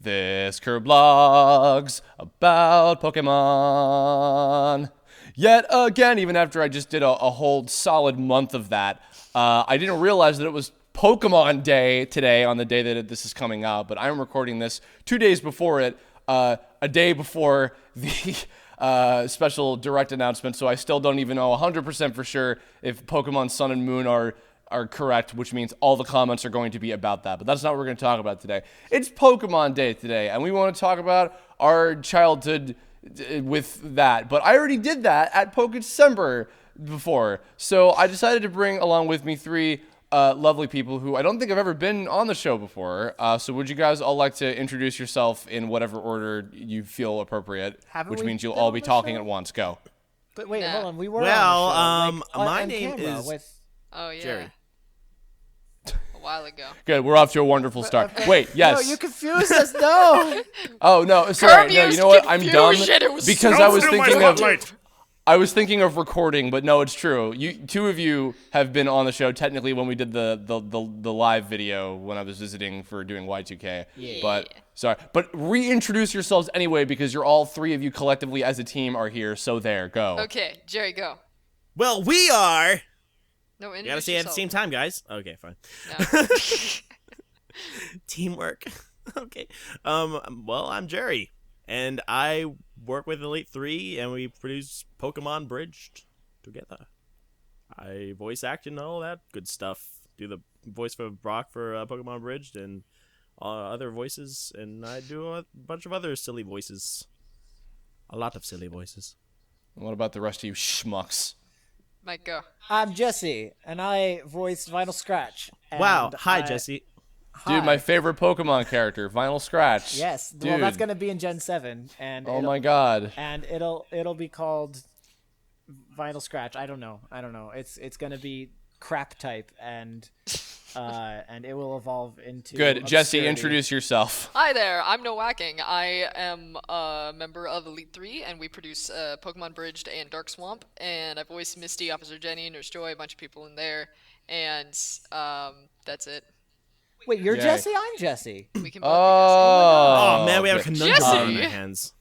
This Kirblog's about Pokemon. Yet again, even after I just did a whole solid month of that, I didn't realize that it was Pokemon Day today on the day that this is coming out, but I'm recording this 2 days before it, a day before the special direct announcement, so I still don't even know 100% for sure if Pokemon Sun and Moon are correct, which means all the comments are going to be about that. But that's not what we're going to talk about today. It's Pokemon Day today, and we want to talk about our childhood with that. But I already did that at Pokécember before, so I decided to bring along with me three lovely people who I don't think have ever been on the show before. So would you guys all like to introduce yourself in whatever order you feel appropriate, which means you'll all be talking at once. Go. But wait, hold on. We were well, on the show, my name is with... Oh, yeah. Jerry. A while ago. Good, we're off to a wonderful start. Okay. Wait, yes. No, you confused us. No. Oh no, sorry. No, you know what? I'm dumb It was because I was thinking of recording, but no, it's true. Two of you have been on the show technically when we did the live video when I was visiting for doing Y2K. Yeah. But sorry, but reintroduce yourselves anyway because you're all three of you collectively as a team are here. So there, go. Okay, Jerry, go. Well, we are. No, You gotta say it at the same time, guys. Okay, fine. No. Teamwork. Okay. Well, I'm Jerry, and I work with Elite3, and we produce Pokémon Bridged together. I voice act and all that good stuff. Do the voice for Brock for Pokémon Bridged, and other voices, and I do a bunch of other silly voices. A lot of silly voices. What about the rest of you schmucks? Mike, go. I'm Jesse, and I voiced Vinyl Scratch. And Wow. Hi, Jesse. Hi. Dude, my favorite Pokemon character, Vinyl Scratch. Yes. Dude. Well, that's gonna be in Gen 7, and Oh my god. and it'll be called Vinyl Scratch. I don't know. It's gonna be crap type, and it will evolve into Good. Jesse, obscurity. introduce yourself. Hi there, I'm Nowacking. I am a member of Elite3, and we produce Pokemon Bridged and Dark Swamp, and I voice Misty, Officer Jenny, Nurse Joy, a bunch of people in there, and that's it. Wait, you're Yay. Jesse? I'm Jesse. We can both Oh, man, we have a okay. conundrum on Jesse! our hands.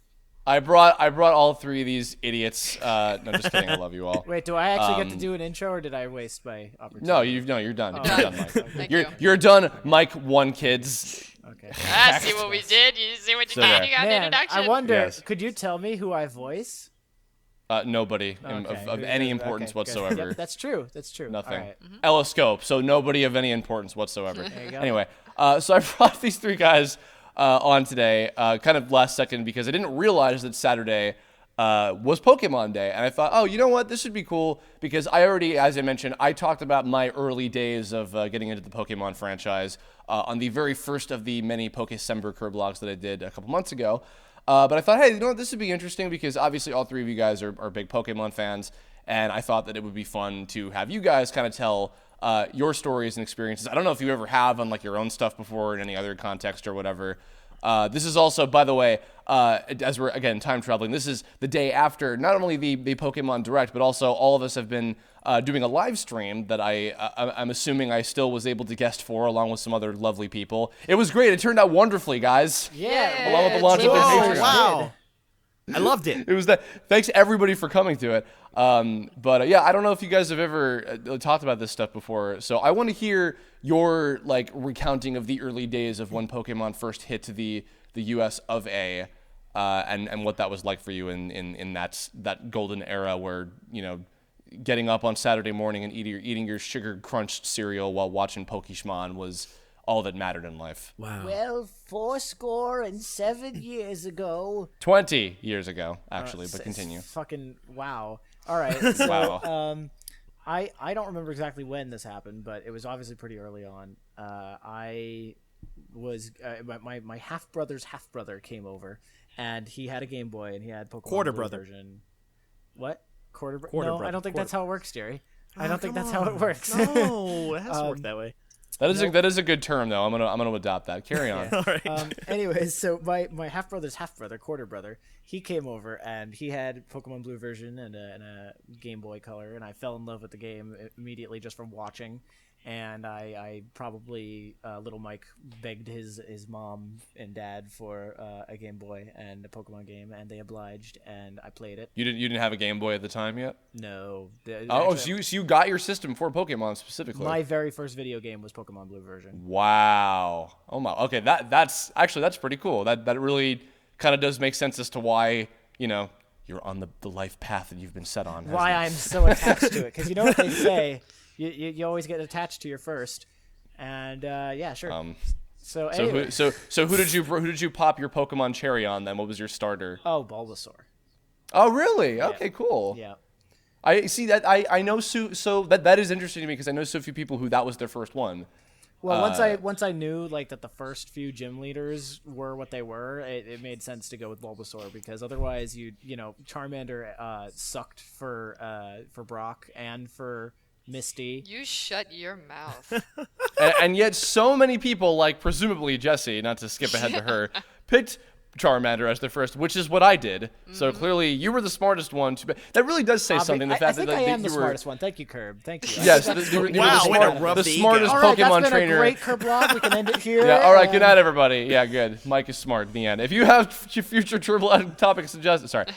I brought all three of these idiots. No, just kidding. I love you all. Wait, do I actually get to do an intro, or did I waste my opportunity? No, you're done. Oh. You're done, Mike. Thank You're you. you're done, Mike. OneKids. Okay. Ah, see what we did? You see what you So did? there. You got an Man, introduction. I wonder. Yes. Could you tell me who I voice? Nobody Okay, of who any does- importance okay, good. whatsoever. Yep, that's true. That's true. Nothing. All right. Eloscope. So nobody of any importance whatsoever. There you go. Anyway, so I brought these three guys on today, kind of last second, because I didn't realize that Saturday was Pokemon Day, and I thought, oh, you know what, this would be cool, because I already, as I mentioned, I talked about my early days of getting into the Pokemon franchise on the very first of the many Pokécember Kirblogs that I did a couple months ago. But I thought, hey, you know what, this would be interesting, because obviously all three of you guys are big Pokemon fans, and I thought that it would be fun to have you guys kind of tell your stories and experiences. I don't know if you ever have on like your own stuff before in any other context or whatever. This is also, by the way, as we're, again, time traveling, this is the day after not only the Pokemon Direct, but also all of us have been doing a live stream that I'm assuming I still was able to guest for, along with some other lovely people. It was great. It turned out wonderfully, guys. Yeah. Along with the launch of the Whoa, Patreon. wow. I loved it. It was that. Thanks everybody for coming to it. But yeah, I don't know if you guys have ever talked about this stuff before. So I want to hear your like recounting of the early days of when Pokemon first hit to the U.S. of A, and what that was like for you in that golden era where, you know, getting up on Saturday morning and eating your sugar crunched cereal while watching Pokemon was all that mattered in life. Wow. Well, 7 years ago. 20 years ago, actually, but continue. Fucking wow. All right. So, Wow. I don't remember exactly when this happened, but it was obviously pretty early on. I was my half brother's half brother came over, and he had a Game Boy and he had Pokemon Quarter Blue brother. version. What? Quarter brother? Quarter No, brother. I don't think that's how it works, Jerry. I Oh, don't think come that's how it on. works. No, it has to work that way. That is a good term though. I'm gonna adopt that. Carry on. All right. Anyways, so my half brother's half brother, quarter brother, he came over and he had Pokemon Blue version and a Game Boy Color, and I fell in love with the game immediately just from watching. and I probably little Mike begged his mom and dad for a Game Boy and a Pokemon game, and they obliged, and I played it. You didn't have a Game Boy at the time yet? No. So you got your system for Pokemon specifically. My very first video game was Pokemon Blue version. Wow. Oh my. Okay, that's pretty cool. That really kind of does make sense as to why, you're on the life path that you've been set on. Why I'm so attached to it, because you know what they say, you always get attached to your first, and yeah, sure. So anyway. So who did you pop your Pokemon cherry on then? What was your starter? Oh, Bulbasaur. Oh really? Okay, cool. Yeah. I see that. I know so that is interesting to me because I know so few people who that was their first one. Well, once I knew like that the first few gym leaders were what they were, it made sense to go with Bulbasaur, because otherwise Charmander sucked for Brock and for Misty. You shut your mouth. and yet so many people, like presumably Jessie, not to skip ahead to her, picked Charmander as their first, which is what I did. So clearly you were the smartest one. That really does say something. The fact I think that I am you the were smartest one. Thank you, Curb. Thank you. Yes, Wow, way to rub the the smartest ego. All right, Pokemon that's been trainer. a great Kirblog. We can end it here. Yeah, all right, good night, everybody. Yeah, good. Mike is smart. The end. If you have future Kirblog topic suggestions, sorry.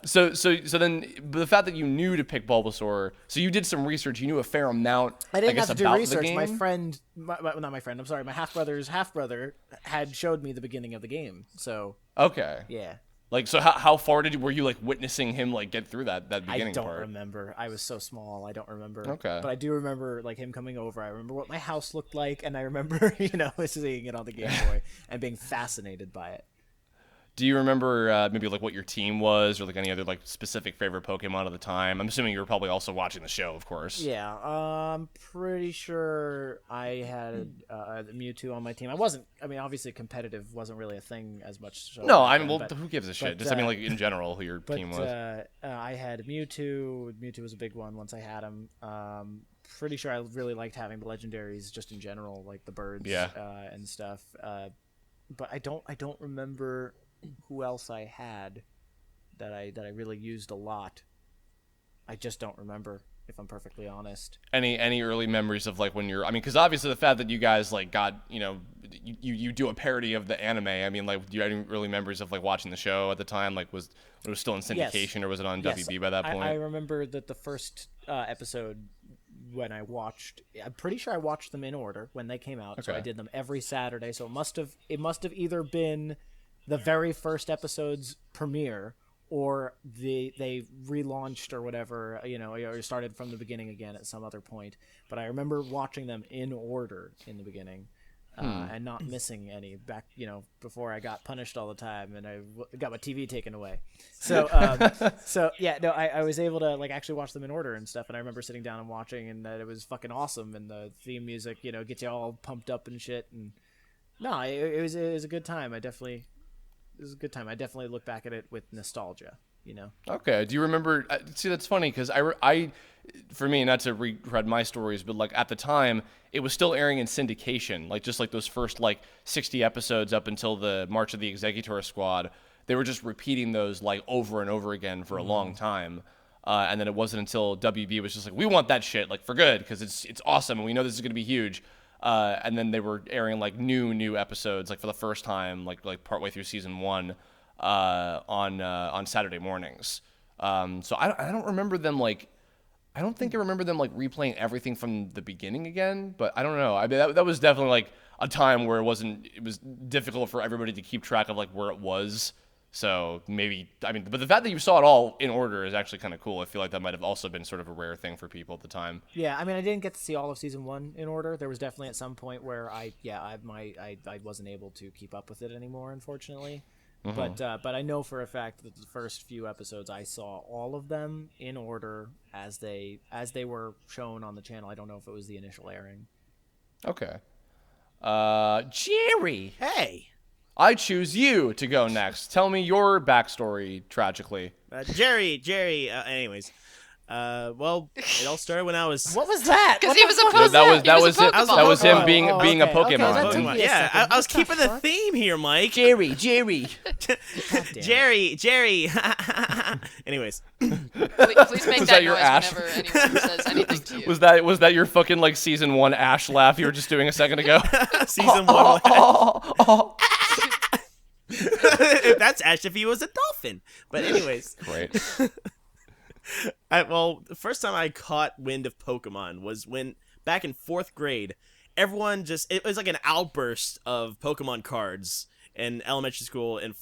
So then the fact that you knew to pick Bulbasaur, so you did some research. You knew a fair amount. I didn't guess, have to do about research. The game. My friend, not my friend. I'm sorry. My half-brother's half-brother had showed me the beginning of the game. So Okay. yeah. Like, so how far were you like witnessing him like get through that beginning I don't part? remember. I was so small. I don't remember. Okay. But I do remember like him coming over. I remember what my house looked like, and I remember seeing it on the Game Boy and being fascinated by it. Do you remember maybe like what your team was, or like any other like specific favorite Pokemon at the time? I'm assuming you were probably also watching the show, of course. Yeah, I'm pretty sure I had Mewtwo on my team. Obviously competitive wasn't really a thing as much. So No, back I mean, then, well, but, who gives a shit? but, Just like in general, who your but team was. I had Mewtwo. Mewtwo was a big one once I had him. Pretty sure I really liked having the legendaries just in general, like the birds and stuff. But I don't remember who else I had that I really used a lot. I just don't remember, if I'm perfectly honest. Any early memories of like when you're? I mean, because obviously the fact that you guys like got you do a parody of the anime. I mean, like, do you have any early memories of like watching the show at the time? Like, was it still in syndication, or was it on WB by that point? I remember that the first episode when I watched. I'm pretty sure I watched them in order when they came out. So I did them every Saturday. So it must have either been the very first episode's premiere, or they relaunched or whatever, or started from the beginning again at some other point. But I remember watching them in order in the beginning, and not missing any back, before I got punished all the time and I got my TV taken away. So, I was able to like actually watch them in order and stuff. And I remember sitting down and watching, and that it was fucking awesome. And the theme music, gets you all pumped up and shit. And no, it was a good time. It was a good time. I definitely look back at it with nostalgia, Okay. Do you remember? See, that's funny because I, for me, not to read my stories, but like at the time, it was still airing in syndication. Like just like those first like 60 episodes up until the March of the Executor Squad, they were just repeating those like over and over again for a long time. And then it wasn't until WB was just like, we want that shit like for good because it's awesome and we know this is gonna be huge. And then they were airing like new episodes like for the first time like partway through season 1 on Saturday mornings. So I don't remember them like I don't think I remember them like replaying everything from the beginning again, but I don't know. I mean that was definitely like a time where it was difficult for everybody to keep track of like where it was. So maybe, but the fact that you saw it all in order is actually kind of cool. I feel like that might have also been sort of a rare thing for people at the time. Yeah, I didn't get to see all of season 1 in order. There was definitely at some point where I wasn't able to keep up with it anymore, unfortunately. Mm-hmm. But I know for a fact that the first few episodes I saw all of them in order as they were shown on the channel. I don't know if it was the initial airing. Okay. Jerry. Hey. I choose you to go next. Tell me your backstory, tragically. Jerry, anyways. Well, it all started when I was. What was that? Because What he the was a fuck Pokemon. was that was He was a it. Pokemon. That was him Oh, being okay, a okay, Pokemon. that took Pokemon. me a Yeah, second. I was What the keeping the fuck? theme here, Mike. Jerry. Jerry. Anyways, Please make Was that that your noise Ash? whenever anyone says anything to you. Was that your fucking like season 1 Ash laugh you were just doing a second ago? season 1. That's Ash if he was a dolphin. But anyways, Great. well, the first time I caught wind of Pokemon was when back in 4th grade, everyone it was like an outburst of Pokemon cards in elementary school, and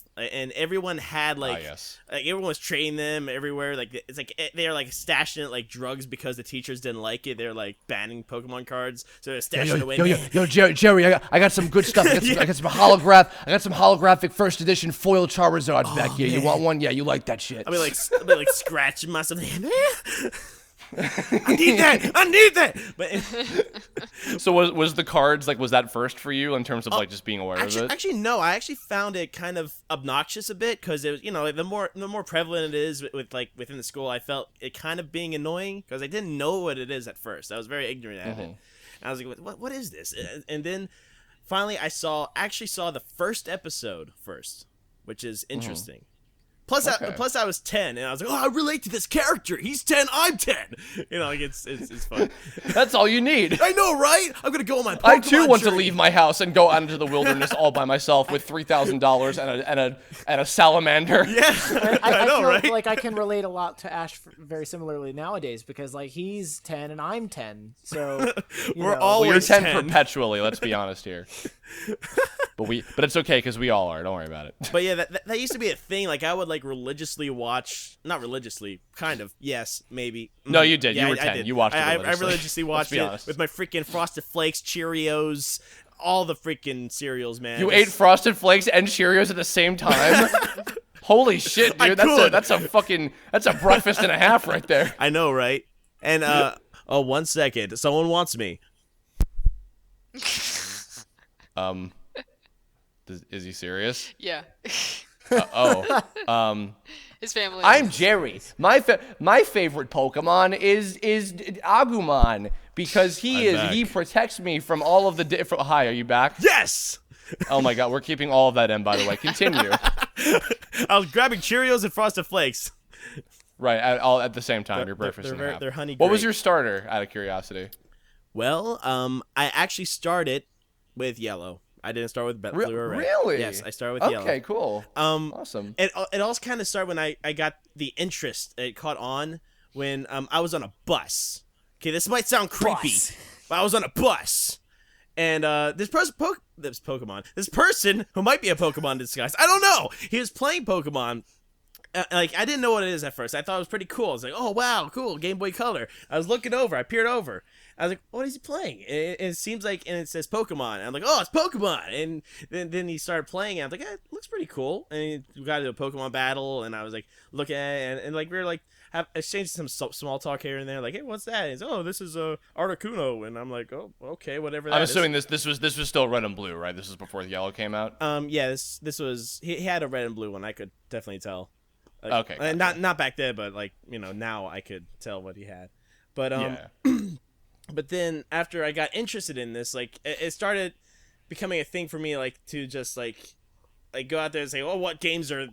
everyone had like, yes. like everyone was trading them everywhere. Like it's like they're like stashing it like drugs because the teachers didn't like it. They're like banning Pokemon cards, so they're stashing it away. Yo, Jerry, I got some good stuff. I got some holographic first edition foil Charizards back here. You want one? Yeah, you like that shit. I'll be like scratching myself. I need that. But So was the cards like, was that first for you in terms of like just being aware of it? Actually, no. I actually found it kind of obnoxious a bit because it was, like, the more prevalent it is with like within the school, I felt it kind of being annoying because I didn't know what it is at first. I was very ignorant at it. And I was like, what is this? And then finally, I actually saw the first episode first, which is interesting. Plus, Okay. I was 10, and I was like, I relate to this character. He's 10, I'm 10. Like, it's fun. That's all you need. I know, right? I'm going to go on my Pokemon I too want to journey. leave my house and go out into the wilderness all by myself with $3,000 and a salamander. Yeah, I know, feel right? like I can relate a lot to Ash very similarly nowadays because like he's 10 and I'm 10, so We're know. all Well, you're always 10 10. perpetually. Let's be honest here. But it's okay because we all are. Don't worry about it. But yeah, that used to be a thing. Like, I would like religiously watch, not religiously, kind of. Yes, maybe. No, you did. Yeah, You were I 10. did. You watched it I religiously. religiously Let's watched be it honest. with my freaking Frosted Flakes, Cheerios, all the freaking cereals, man. You Just- ate Frosted Flakes and Cheerios at the same time. Holy shit, I dude! could. That's a breakfast and a half right there. I know, right? And oh, 1 second. Someone wants me. Is he serious? Yeah. His family. I'm Jerry. My favorite Pokemon is Agumon because I'm back. he protects me from all of the different. Hi, are you back? Yes. Oh my God, we're keeping all of that in. By the way, continue. I was grabbing Cheerios and Frosted Flakes. Right, all at the same time. Your breakfast they're and a half. they're honey What was great. your starter? Out of curiosity. Well, I actually started with yellow. I didn't start with blue or red. Really? Yes, I started with yellow. Okay, cool. Awesome. It also kind of started when I got the interest. It caught on when I was on a bus. Okay, this might sound creepy, but I was on a bus, and this person who might be a Pokemon in disguise. I don't know. He was playing Pokemon. Like, I didn't know what it is at first. I thought it was pretty cool. I was like, oh wow, cool, Game Boy Color. I was looking over. I peered over. I was like, what is he playing? It seems like, and it says Pokemon. And I'm like, oh, it's Pokemon. And then he started playing. And I was like, it looks pretty cool. And we got into a Pokemon battle. And I was like, looking at it. And like, we were like, exchanged some small talk here and there. Like, hey, what's that? And he's, oh, this is Articuno. And I'm like, oh, okay, whatever that I'm is. assuming this was still red and blue, right? This was before the yellow came out. Yeah, this was, he had a red and blue one. I could definitely tell. Like, Okay, and gotcha. not back then, but like, now I could tell what he had. But Yeah. but then after I got interested in this, like, it started becoming a thing for me, like, to just like go out there and say, oh, what games are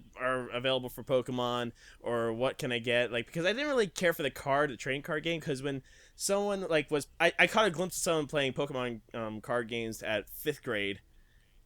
available for Pokemon, or what can I get? Like, because I didn't really care for the trading card game, because when someone like I caught a glimpse of someone playing Pokemon card games at 5th grade,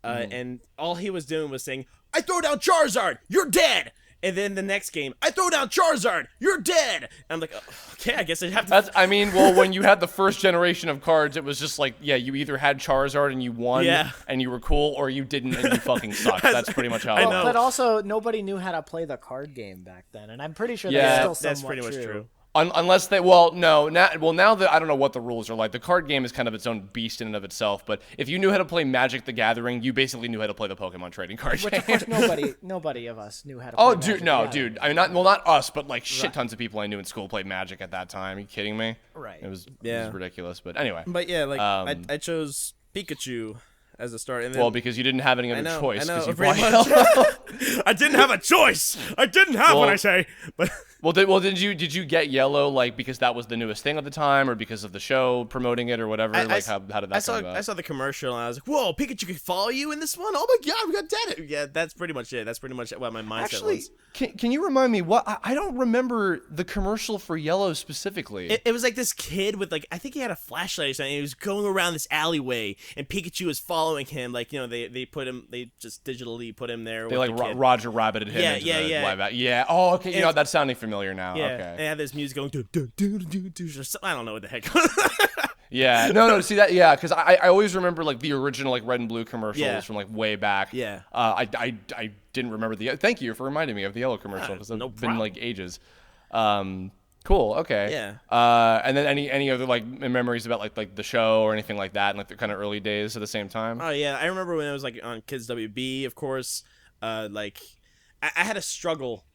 and all he was doing was saying, I throw down Charizard, you're dead. And then the next game, I throw down Charizard, you're dead. And I'm like, oh, okay, I guess I have to. Well, when you had the first generation of cards, it was just like, yeah, you either had Charizard and you won, Yeah. and you were cool, or you didn't and you fucking sucked. That's pretty much how I it know. was. But also, nobody knew how to play the card game back then, and I'm pretty sure Yeah, that's still That's somewhat pretty much true. Unless they, now that I don't know what the rules are like. The card game is kind of its own beast in and of itself. But if you knew how to play Magic the Gathering, you basically knew how to play the Pokemon trading card Which game. of course nobody of us knew how to play Oh, Magic dude, the no, Gathering. dude. I mean, not us, but like shit tons of people I knew in school played Magic at that time. Are you kidding me? Right. It was Yeah. ridiculous. But anyway, But yeah, like, I chose Pikachu as a start. And then, well, because you didn't have any other choice. I know, 'cause you pretty bought- much. I didn't have a choice. I didn't have Well- what I say. But Did you get Yellow like because that was the newest thing at the time, or because of the show promoting it, or whatever? How did that come about? I saw the commercial and I was like, "Whoa, Pikachu can follow you in this one! Oh my god, we got data!" Yeah, that's pretty much it. That's pretty much what my mindset Actually, was. can you remind me what I don't remember the commercial for Yellow specifically. It was like this kid with like I think he had a flashlight or something. He was going around this alleyway and Pikachu was following him. Like they just digitally put him there. They with like the kid. Roger Rabbited him into the live act. Yeah. Oh, okay. You know that's sounding familiar now. Yeah. Okay. And it had this music going I don't know what the heck. Yeah. No. See that? Yeah. Because I always remember like the original like red and blue commercials from like way back. Yeah. I didn't remember the. Thank you for reminding me of the Yellow commercial because it's been like ages. Cool. Okay. Yeah. And then any other like memories about like the show or anything like that in like the kind of early days at the same time? Oh yeah, I remember when it was like on Kids WB, of course. Like I had a struggle.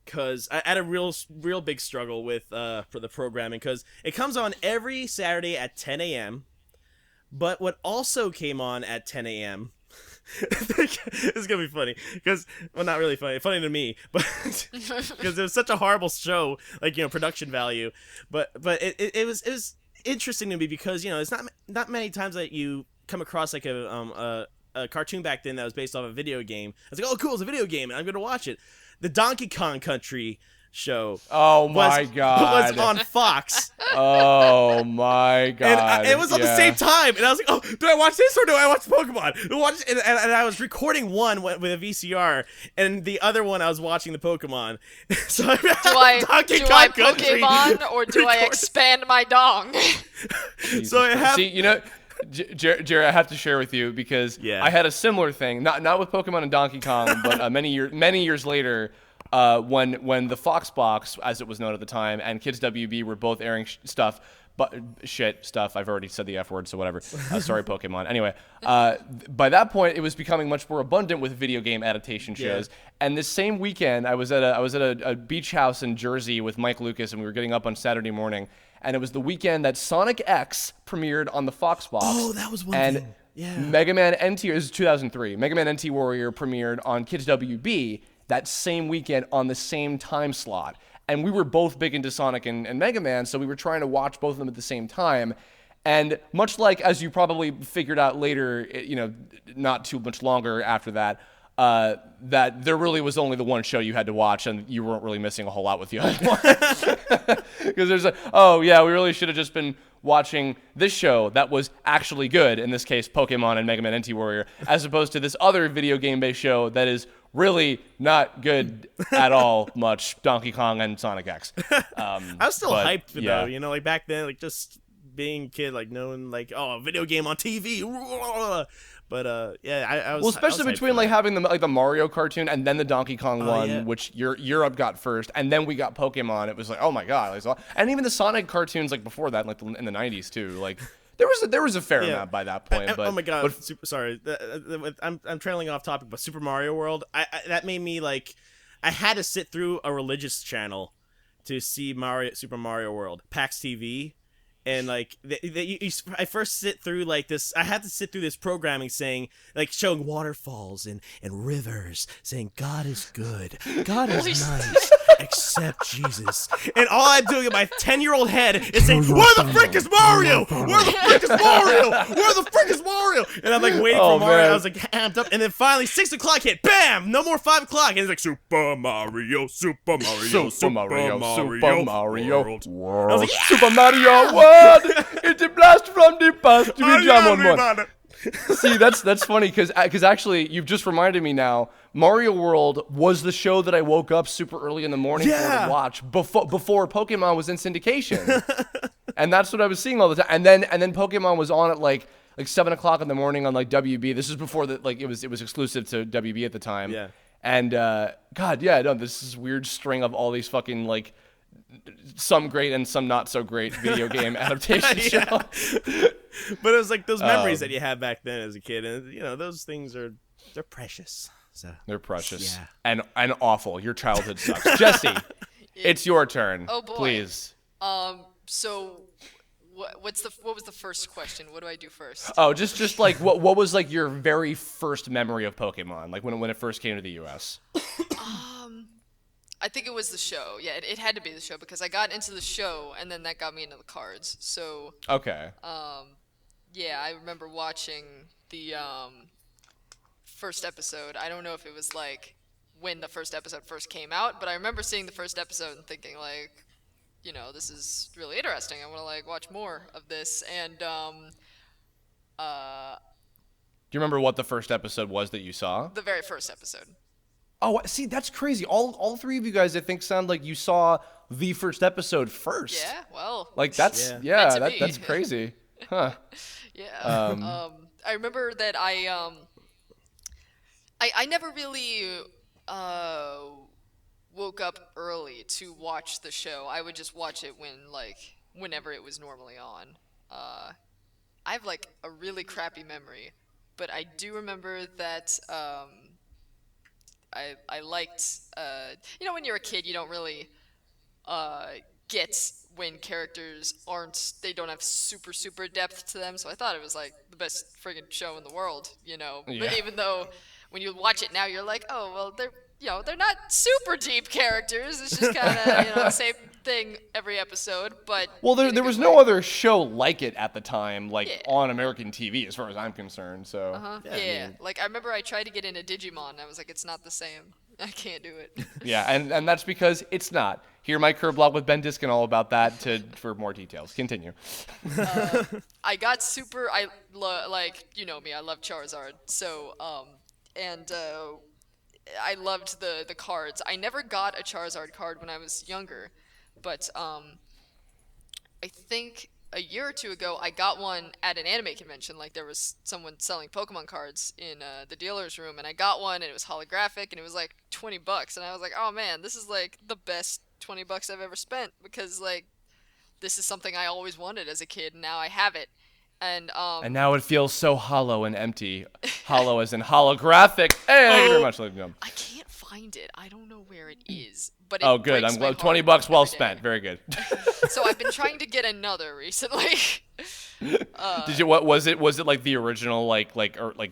Cause I had a real big struggle with for the programming because it comes on every Saturday at 10 a.m. But what also came on at 10 a.m. It's gonna be funny because not really funny to me, but because it was such a horrible show, like production value. But it was interesting to me because it's not many times that you come across like a cartoon back then that was based off a video game. I was like, oh cool, it's a video game, and I'm gonna watch it. The Donkey Kong Country show. Oh my god! Was on Fox. Oh my god! And it was on the same time, and I was like, "Oh, do I watch this or do I watch Pokemon?" And I was recording one with a VCR, and the other one I was watching the Pokemon. So do I Pokemon or do I expand my dong? So I have. See, Jerry, I have to share with you because I had a similar thing, not with Pokemon and Donkey Kong, but many years later, when the Fox Box, as it was known at the time, and Kids WB were both airing stuff. But stuff. I've already said the F word, so whatever. Sorry, Pokemon. Anyway, by that point, it was becoming much more abundant with video game adaptation shows. Yeah. And this same weekend, I was at a beach house in Jersey with Mike Lucas, and we were getting up on Saturday morning. And it was the weekend that Sonic X premiered on the Fox Box. Oh, that was one thing. Yeah. Mega Man NT, it was 2003. Mega Man NT Warrior premiered on Kids WB that same weekend on the same time slot. And we were both big into Sonic and Mega Man, so we were trying to watch both of them at the same time. And much like, as you probably figured out later, not too much longer after that, that there really was only the one show you had to watch, and you weren't really missing a whole lot with the other one. Because there's we really should have just been watching this show that was actually good, in this case, Pokemon and Mega Man NT Warrior, as opposed to this other video game-based show that is really not good at all much, Donkey Kong and Sonic X. I was still hyped, though, like back then, like just being a kid, like knowing, like, oh, a video game on TV. But I was especially between like having the Mario cartoon and then the Donkey Kong one, which Europe got first, and then we got Pokemon. It was like, oh my god, and even the Sonic cartoons like before that, like in the 90s too. Like there was a fair amount by that point. But oh my god, sorry, I'm trailing off topic, but Super Mario World, that made me like I had to sit through a religious channel to see Super Mario World, PAX TV. And like I first sit through like this. I had to sit through this programming saying, like, showing waterfalls and rivers, saying God is good, God is nice, except Jesus. And all I'm doing in my 10-year-old head is saying, "Where the frick is Mario? Where the frick is Mario? Where the frick is Mario?" And I'm like waiting for Mario. Man. I was like amped up, and then finally 6 o'clock hit. Bam! No more 5 o'clock, and it's like Super Mario, Super Mario, Super Mario, Super Mario World. I was like, yeah! Super Mario World. It's a blast from the past to be jam on one. See, that's funny because actually you've just reminded me now. Mario World was the show that I woke up super early in the morning for to watch before Pokemon was in syndication, and that's what I was seeing all the time. And then Pokemon was on at like 7 o'clock in the morning on like WB. This is before that, like it was exclusive to WB at the time. Yeah. And this is weird string of all these fucking like some great and some not so great video game adaptation shows. But it was like those memories that you had back then as a kid, and those things they're precious. So they're precious and awful. Your childhood sucks. Jesse, it's your turn. Oh boy, please. So what was the first question? What do I do first? Oh, just like what was like your very first memory of Pokemon, like when it first came to the US? I think it was the show. Yeah, it had to be the show because I got into the show and then that got me into the cards. So Okay. yeah, I remember watching the first episode. I don't know if it was like when the first episode first came out, but I remember seeing the first episode and thinking like, this is really interesting. I want to like watch more of this. And Do you remember what the first episode was that you saw? the very first episode. Oh, see, that's crazy. All three of you guys, I think, sound like you saw the first episode first. Yeah, well. Like that's Meant yeah, to be. that's crazy. Huh. Yeah. I remember that I never really woke up early to watch the show. I would just watch it whenever it was normally on. I have like a really crappy memory, but I do remember that I liked when you're a kid you don't really get when characters they don't have super depth to them, so I thought it was like the best friggin' show in the world, Yeah. But even though when you watch it now you're like, oh well, they're not super deep characters, it's just kind of the same thing every episode, but Well, in a there was good no way. other show like it at the time, like Yeah. on American TV, as far as I'm concerned. So Yeah, like I remember I tried to get into Digimon and I was like, it's not the same, I can't do it. yeah, and that's because it's not. Hear my Kirblog with Ben Diskin all about that for more details. Continue. I got super. Like me. I love Charizard. So I loved the cards. I never got a Charizard card when I was younger, but I think a year or two ago I got one at an anime convention. Like there was someone selling Pokemon cards in the dealer's room, and I got one, and it was holographic, and it was like $20, and I was like, oh man, this is like the best $20 I've ever spent because like this is something I always wanted as a kid, and now I have it. And now it feels so hollow and empty. Hollow as in holographic. Hey, thank you very much, ladies and gentlemen. I can't find it. I don't know where it is. But it Oh, good. breaks I'm my glad. $20 heart well every day. spent. Very good. So I've been trying to get another recently. Did you? What was it? Was it like the original, like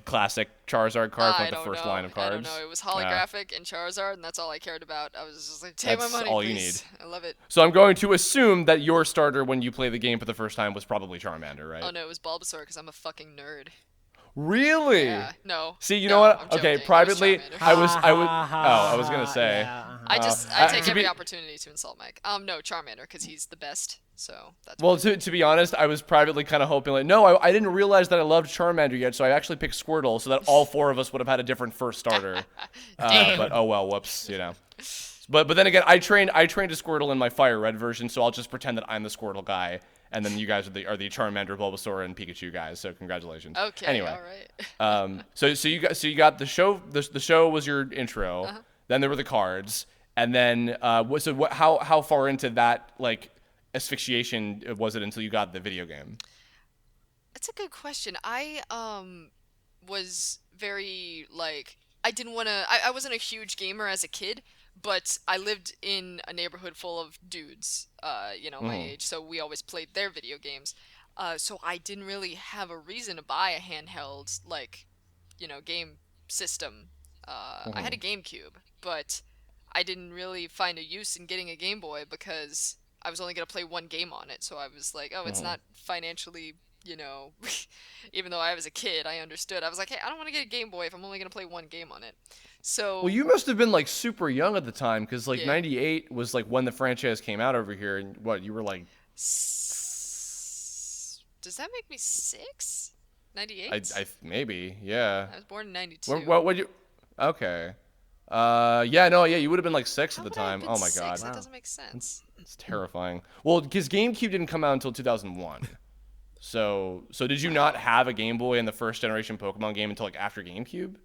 classic Charizard card, I like the don't first know. line of cards? I don't know. It was holographic and Charizard, and that's all I cared about. I was just like, take That's my money, all you please. I love it. So I'm going to assume that your starter when you play the game for the first time was probably Charmander, right? Oh no, it was Bulbasaur because I'm a fucking nerd. Really? Yeah. No. See, you no, know what? I'm Okay, joking. privately, It was Charmander. I was gonna say. Yeah, I take to every be- opportunity to insult Mike. No, Charmander because he's the best. So that's Well, to be honest, I was privately kind of hoping, like, no, I didn't realize that I loved Charmander yet, so I actually picked Squirtle so that all four of us would have had a different first starter. But oh well, whoops, But then again, I trained a Squirtle in my Fire Red version, so I'll just pretend that I'm the Squirtle guy, and then you guys are the Charmander, Bulbasaur, and Pikachu guys. So congratulations. okay. Anyway, All right. so you got the show. The show was your intro. Uh-huh. Then there were the cards, and then how far into that like asphyxiation was it until you got the video game? That's a good question. I was very like I didn't want to. I wasn't a huge gamer as a kid, but I lived in a neighborhood full of dudes, my age, so we always played their video games. So I didn't really have a reason to buy a handheld game system. I had a GameCube, but I didn't really find a use in getting a Game Boy because I was only gonna play one game on it. So I was like, oh, it's not financially. Even though I was a kid, I understood. I was like, hey, I don't want to get a Game Boy if I'm only going to play one game on it. So Well, you must have been like super young at the time, because like Yeah. '98 was like when the franchise came out over here, and what you were like, does that make me 6? 98? I maybe, yeah. I was born in 92. What would you? Okay. Yeah, you would have been like 6 How at the would I have time. been Oh my 6? god, That doesn't make sense. it's terrifying. Well, because GameCube didn't come out until 2001. So did you not have a Game Boy in the first generation Pokemon game until like after GameCube?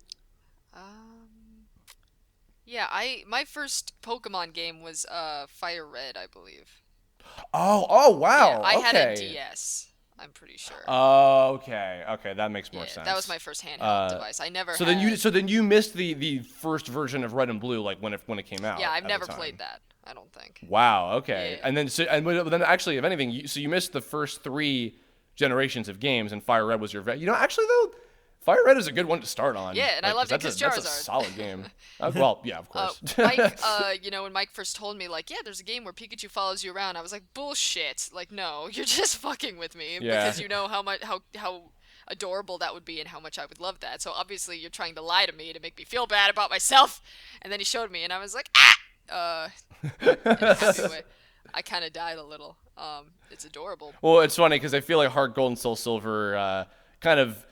Yeah, my first Pokemon game was Fire Red, I believe. Oh wow. Yeah, I had a okay. DS. I'm pretty sure. Oh, okay, that makes more yeah, sense. that was my first handheld device. I never. So had... then you missed the first version of Red and Blue, like when it came out. Yeah, I've at the never time. played that. I don't think. Wow. Okay. Yeah. And then actually, if anything, you missed the first 3 generations of games, and Fire Red was your. Actually though, Fire Red is a good one to start on. Yeah, and I loved it that's 'cause that's a Charizard. solid game. Well, yeah, of course. Mike, when Mike first told me, like, yeah, there's a game where Pikachu follows you around, I was like, bullshit. Like, no, you're just fucking with me because you know how much how adorable that would be and how much I would love that. So obviously you're trying to lie to me to make me feel bad about myself. And then he showed me, and I was like, in a happy way. I kind of died a little. It's adorable. Well, it's funny because I feel like Heart Gold and Soul Silver kind of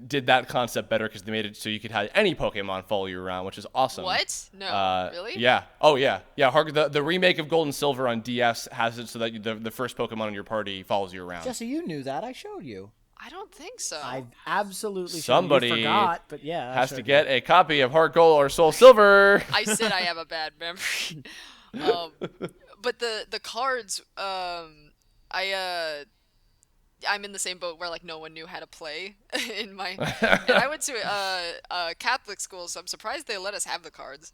did that concept better because they made it so you could have any Pokemon follow you around, which is awesome. What? No, really? Yeah. Oh, yeah. Yeah. The remake of Gold and Silver on DS has it so that the first Pokemon in your party follows you around. Jesse, you knew that. I showed you. I don't think so. I absolutely Somebody forgot, but yeah, has to get a copy of Heart Gold or Soul Silver. I said I have a bad memory. But the cards, I'm in the same boat where like no one knew how to play in my. And I went to a Catholic school, so I'm surprised they let us have the cards.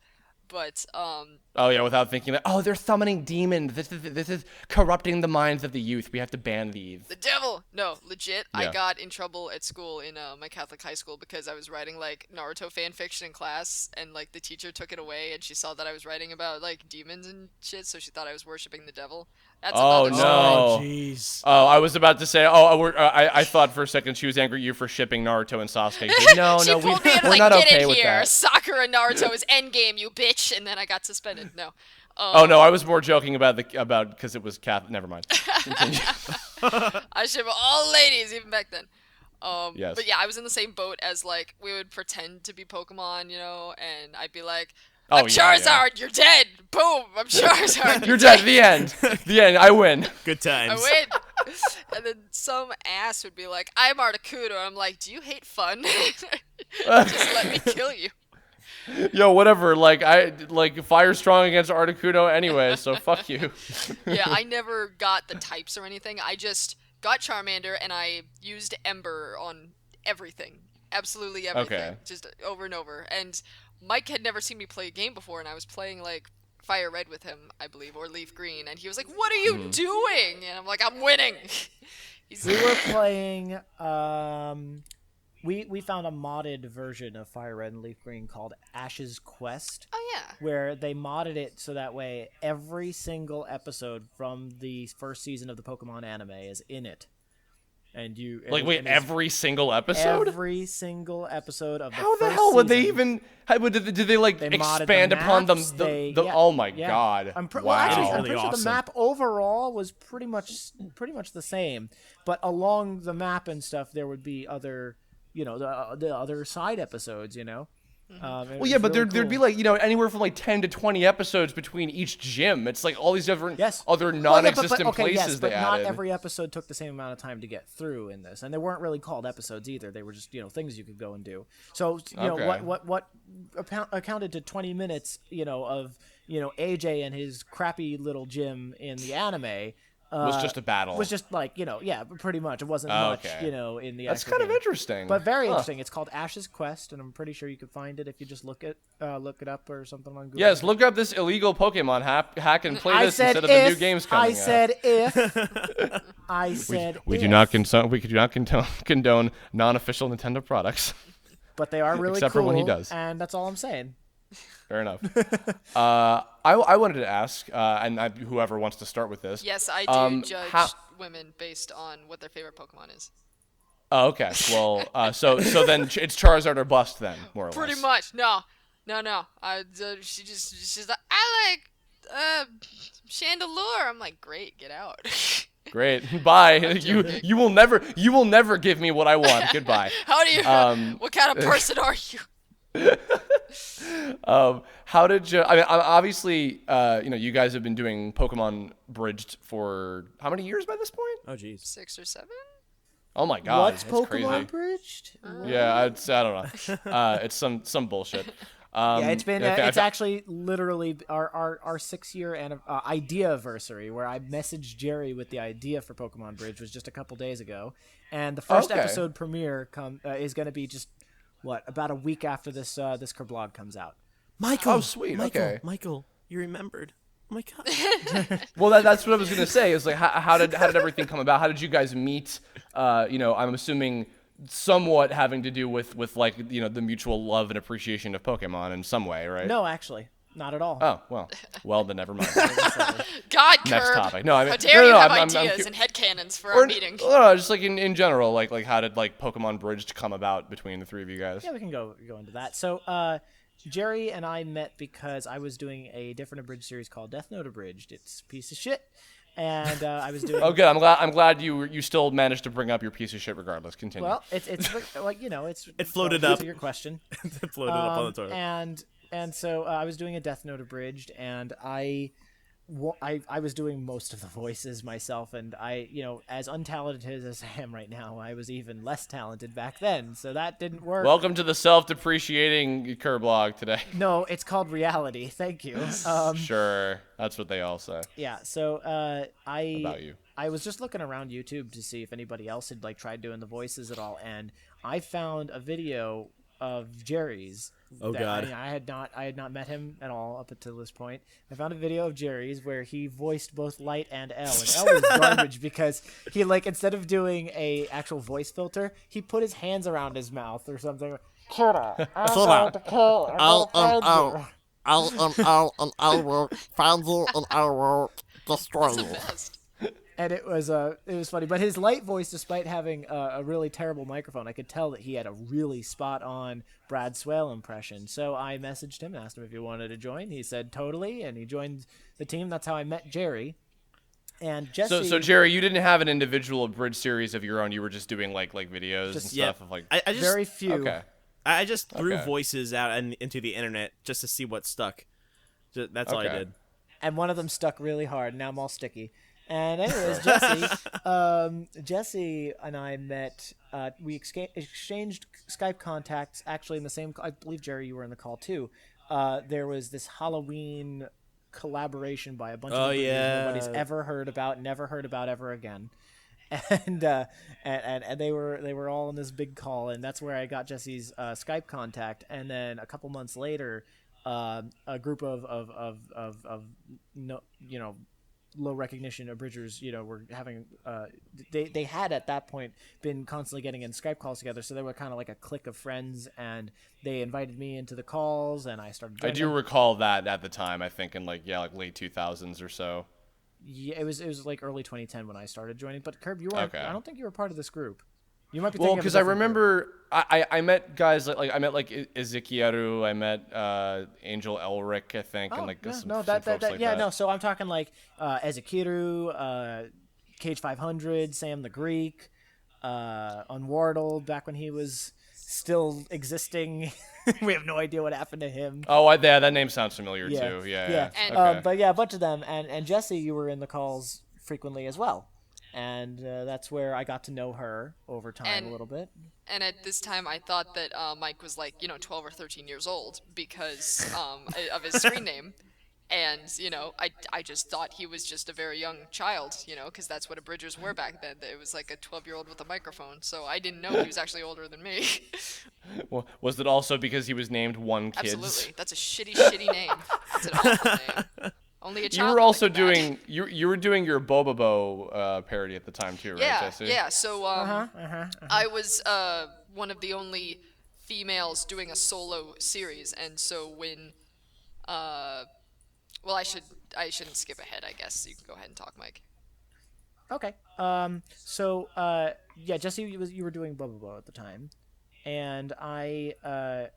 But oh yeah, without thinking that they're summoning demons. This is corrupting the minds of the youth. We have to ban these. the devil. No, legit. I Yeah. got in trouble at school in my Catholic high school because I was writing like Naruto fan fiction in class, and like the teacher took it away, and she saw that I was writing about like demons and shit, so she thought I was worshiping the devil. That's Oh, another no. Oh, story. jeez. Oh, I was about to say. I thought for a second she was angry at you for shipping Naruto and Sasuke. No, She no, pulled me in we're like, not get okay in with here. that. Sakura and Naruto is endgame, you bitch, and then I got suspended. No. Oh no, I was more joking about because it was Catholic. Never mind. Continue. I ship all ladies even back then. Yes. But yeah, I was in the same boat as like we would pretend to be Pokemon, and I'd be like, Oh, I'm yeah, Charizard, you're dead. Boom, I'm Charizard. You're dead. The end. The end. I win. Good I times. win. And then some ass would be like, I'm Articuno. I'm like, do you hate fun? Just let me kill you. Yo, whatever. Like fire strong against Articuno anyway. So fuck you. Yeah, I never got the types or anything. I just got Charmander and I used Ember on everything. Absolutely everything. Okay. Just over and over. And Mike had never seen me play a game before, and I was playing like Fire Red with him, I believe, or Leaf Green, and he was like, "What are you doing?" And I'm like, "I'm winning." He's We were playing. We found a modded version of Fire Red and Leaf Green called Ash's Quest, oh yeah. where they modded it so that way every single episode from the first season of the Pokemon anime is in it. And you Like wait, and it's every single episode? every single episode of the How the first hell would they season. even? Did they like They modded expand the upon maps, the yeah, oh my yeah. god! Well, Wow. actually, I'm Really pretty sure awesome. the map overall was pretty much the same, but along the map and stuff, there would be other, the other side episodes, Well, yeah, but there'd be like anywhere from like 10 to 20 episodes between each gym. It's like all these different other non-existent places but they not added. every episode took the same amount of time to get through in this, and they weren't really called episodes either. They were just things you could go and do. So Okay. what accounted to 20 minutes of AJ and his crappy little gym in the anime. Was just a battle. Was just like pretty much. It wasn't Oh, much okay. in the. That's actual kind of game. interesting. But very Huh. interesting. It's called Ash's Quest, and I'm pretty sure you could find it if you just look it up or something on Google. Yes, look up this illegal Pokemon hack and play I this said instead of if, the new games coming I said if. I said We if. do not condone non-official Nintendo products. But they are really Except for cool. when he does. And that's all I'm saying. Fair enough. I wanted to ask, whoever wants to start with this. Yes, I do judge how- women based on what their favorite Pokemon is. Oh, okay. Well, so then it's Charizard or bust then, more or less. Pretty much. No. She's like, I like Chandelure. I'm like, great, get out. Great. Bye. You will never give me what I want. Goodbye. How do you? What kind of person are you? How did you? I mean, obviously, you guys have been doing Pokemon Bridged for how many years by this point? Oh, jeez. 6 or 7? Oh my god, What's it's Pokemon crazy. Bridged? Yeah, I don't know. It's some bullshit. Yeah, it's been. okay, It's actually literally our 6-year idea anniversary, where I messaged Jerry with the idea for Pokemon Bridge was just a couple days ago, and the first Okay. episode premiere is going to be just about a week after this Kirblog comes out. Michael. Oh, sweet, okay. Michael, you remembered. Oh my god. Well, that's what I was gonna say. Is like how did everything come about? How did you guys meet? I'm assuming somewhat having to do with like the mutual love and appreciation of Pokemon in some way, right? No, actually, not at all. Oh well then never mind. God, Next Curb. topic. No, I mean, How dare no, you no, have I'm ideas and headcanons for or our meeting? no, just like in general, like how did like Pokemon Bridged come about between the three of you guys? Yeah, we can go into that. So, Jerry and I met because I was doing a different abridged series called Death Note Abridged. It's a piece of shit, and I was doing. Oh, good. I'm glad you still managed to bring up your piece of shit regardless. Continue. Well, it's like it's It floated to up. your question. It floated up on the toilet. And so I was doing a Death Note Abridged, and I was doing most of the voices myself, and I, as untalented as I am right now, I was even less talented back then, so that didn't work. Welcome to the self-depreciating Kirblog today. No, it's called reality. Thank you. Sure, that's what they all say Yeah, so about you. I was just looking around YouTube to see if anybody else had like tried doing the voices at all, and I found a video of Jerry's. Oh, God. I had not met him at all up until this point. I found a video of Jerry's where he voiced both Light and L, and L was garbage because he instead of doing a actual voice filter, he put his hands around his mouth or something. Kidda, I'm going to kill and I'll find you. and I will find you and I will destroy That's the you. best. And it was funny, but his light voice, despite having a really terrible microphone, I could tell that he had a really spot on Brad Swale impression. So I messaged him, asked him if he wanted to join. He said totally, and he joined the team. That's how I met Jerry. And Jesse. So Jerry, you didn't have an individual bridge series of your own. You were just doing like videos and yeah. stuff of like. I just very few. Okay. I just threw Okay. voices out into the internet just to see what stuck. That's all I Okay. did. And one of them stuck really hard. Now I'm all sticky. And anyways, Jesse and I met. We exchanged Skype contacts. Actually, in the same. I believe Jerry, you were in the call too. There was this Halloween collaboration by a bunch of abridgers nobody's ever heard about, never heard about ever again. And they were all in this big call, and that's where I got Jesse's Skype contact. And then a couple months later, a group of low recognition abridgers, were having they had at that point been constantly getting in Skype calls together, so they were kind of like a clique of friends, and they invited me into the calls, and I started I joining do them. recall that at the time. I think in like late 2000s or so. Yeah, it was like early 2010 when I started joining. But Curb, you weren't. Okay. I don't think you were part of this group. You might be. Well, thinking of a because I different group. remember I met guys like I met like Ezekielu, I met Angel Elric, I think, and like some folks like that. No. So I'm talking like Ezekielu, Cage 500, Sam the Greek, Unwardled back when he was still existing. We have no idea what happened to him. Oh, yeah, that name sounds familiar Yeah. too. Yeah. And- Okay. But yeah, a bunch of them, and Jesse, you were in the calls frequently as well, and that's where I got to know her over time And- a little bit. And at this time, I thought that Mike was like 12 or 13 years old because of his screen name. And, I just thought he was just a very young child, because that's what abridgers were back then. It was like a 12-year-old with a microphone. So I didn't know he was actually older than me. Well, was it also because he was named OneKids? Absolutely. That's a shitty name. That's an awful name. Only a You child were would also think that. doing you were doing your Bobobo parody at the time too, right, Jesse? Yeah. So I was one of the only females doing a solo series, and so when well, I shouldn't skip ahead, I guess. You can go ahead and talk, Mike. Okay. So yeah, Jesse, you were doing Bobobo at the time, and I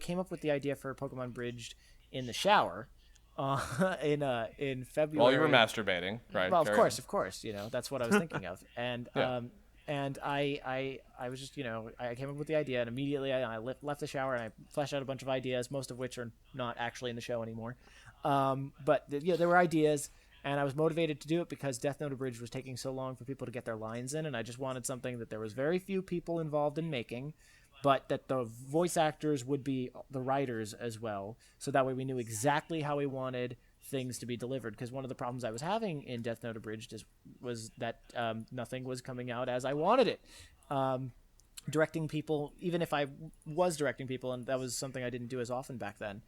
came up with the idea for Pokemon Bridged in the shower, in February. While you were masturbating, right? Well, of Carry course, that's what I was thinking of, and Yeah. and I was just I came up with the idea, and immediately I left the shower and I fleshed out a bunch of ideas, most of which are not actually in the show anymore. But there were ideas, and I was motivated to do it because Death Note Abridged was taking so long for people to get their lines in, and I just wanted something that there was very few people involved in making, but that the voice actors would be the writers as well, so that way we knew exactly how we wanted things to be delivered. Because one of the problems I was having in Death Note Abridged was that nothing was coming out as I wanted it. Directing people, even if I was directing people, and that was something I didn't do as often back then,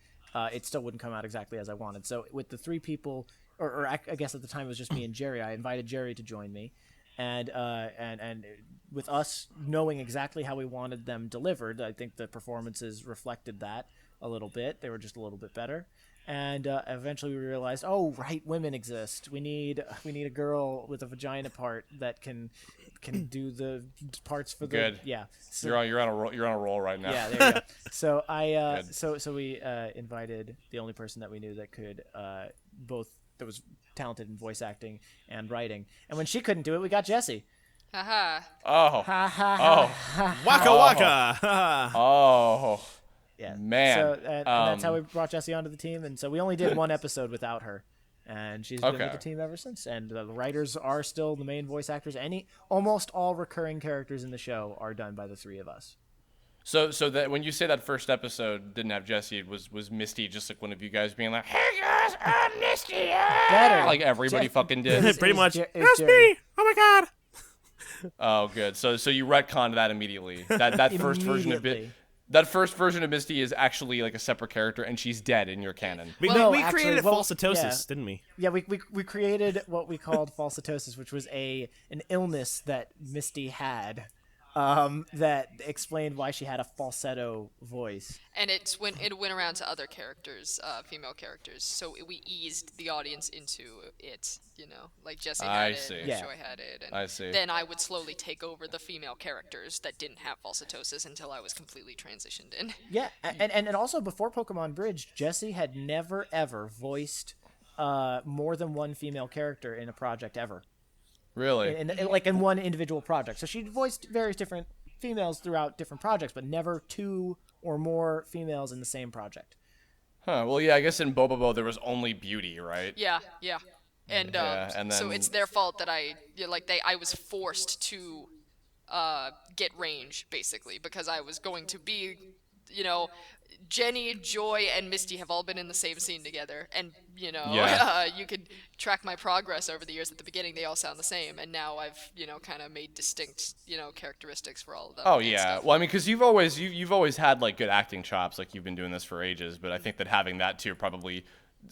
it still wouldn't come out exactly as I wanted. So with the three people, or I guess at the time it was just me and Jerry, I invited Jerry to join me. and with us knowing exactly how we wanted them delivered, I think the performances reflected that a little bit. They were just a little bit better. And eventually we realized, oh right, women exist. We need a girl with a vagina part that can do the parts for the Good. yeah. So, You're on a roll right now. yeah, there you go. So Good. so we invited the only person that we knew that could both that was talented in voice acting and writing. And when she couldn't do it, we got Jessie. Haha. Oh. Ha ha ha. Waka waka. Oh. Yeah, Man. So and that's how we brought Jessie onto the team. And so we only did one episode without her, and she's been Okay. with the team ever since. And the writers are still the main voice actors. Almost all recurring characters in the show are done by the three of us. So that when you say that first episode didn't have Jesse, was Misty just like one of you guys being like, "Hey guys, I'm Misty," Better. like everybody fucking did. Pretty much. It's That's Jerry. me. Oh my god. Oh, good. So you retconned that immediately. That first version of Immediately. that first version of Misty is actually like a separate character, and she's dead in your canon. We Well, we actually, created well, falsitosis, yeah. didn't we? Yeah, we created what we called falsitosis, which was an illness that Misty had, that explained why she had a falsetto voice. And it went around to other characters, female characters. So we eased the audience into it, like Jesse had I it, see. and Yeah. Joy had it, and I see. then I would slowly take over the female characters that didn't have falsitosis until I was completely transitioned in. Yeah, and also before Pokemon Bridged, Jessie had never ever voiced more than one female character in a project ever. Really? In one individual project. So she'd voiced various different females throughout different projects, but never two or more females in the same project. Huh. Well, yeah. I guess in Bobobo there was only Beauty, right? Yeah. And Yeah, and so then- it's their fault that I was forced to get range basically because I was going to be, Jenny, Joy, and Misty have all been in the same scene together, and Yeah. you could track my progress over the years. At the beginning, they all sound the same, and now I've kind of made distinct characteristics for all of them. Oh and yeah. stuff. Well, I mean, because you've always had like good acting chops. Like you've been doing this for ages. But I think that having that too probably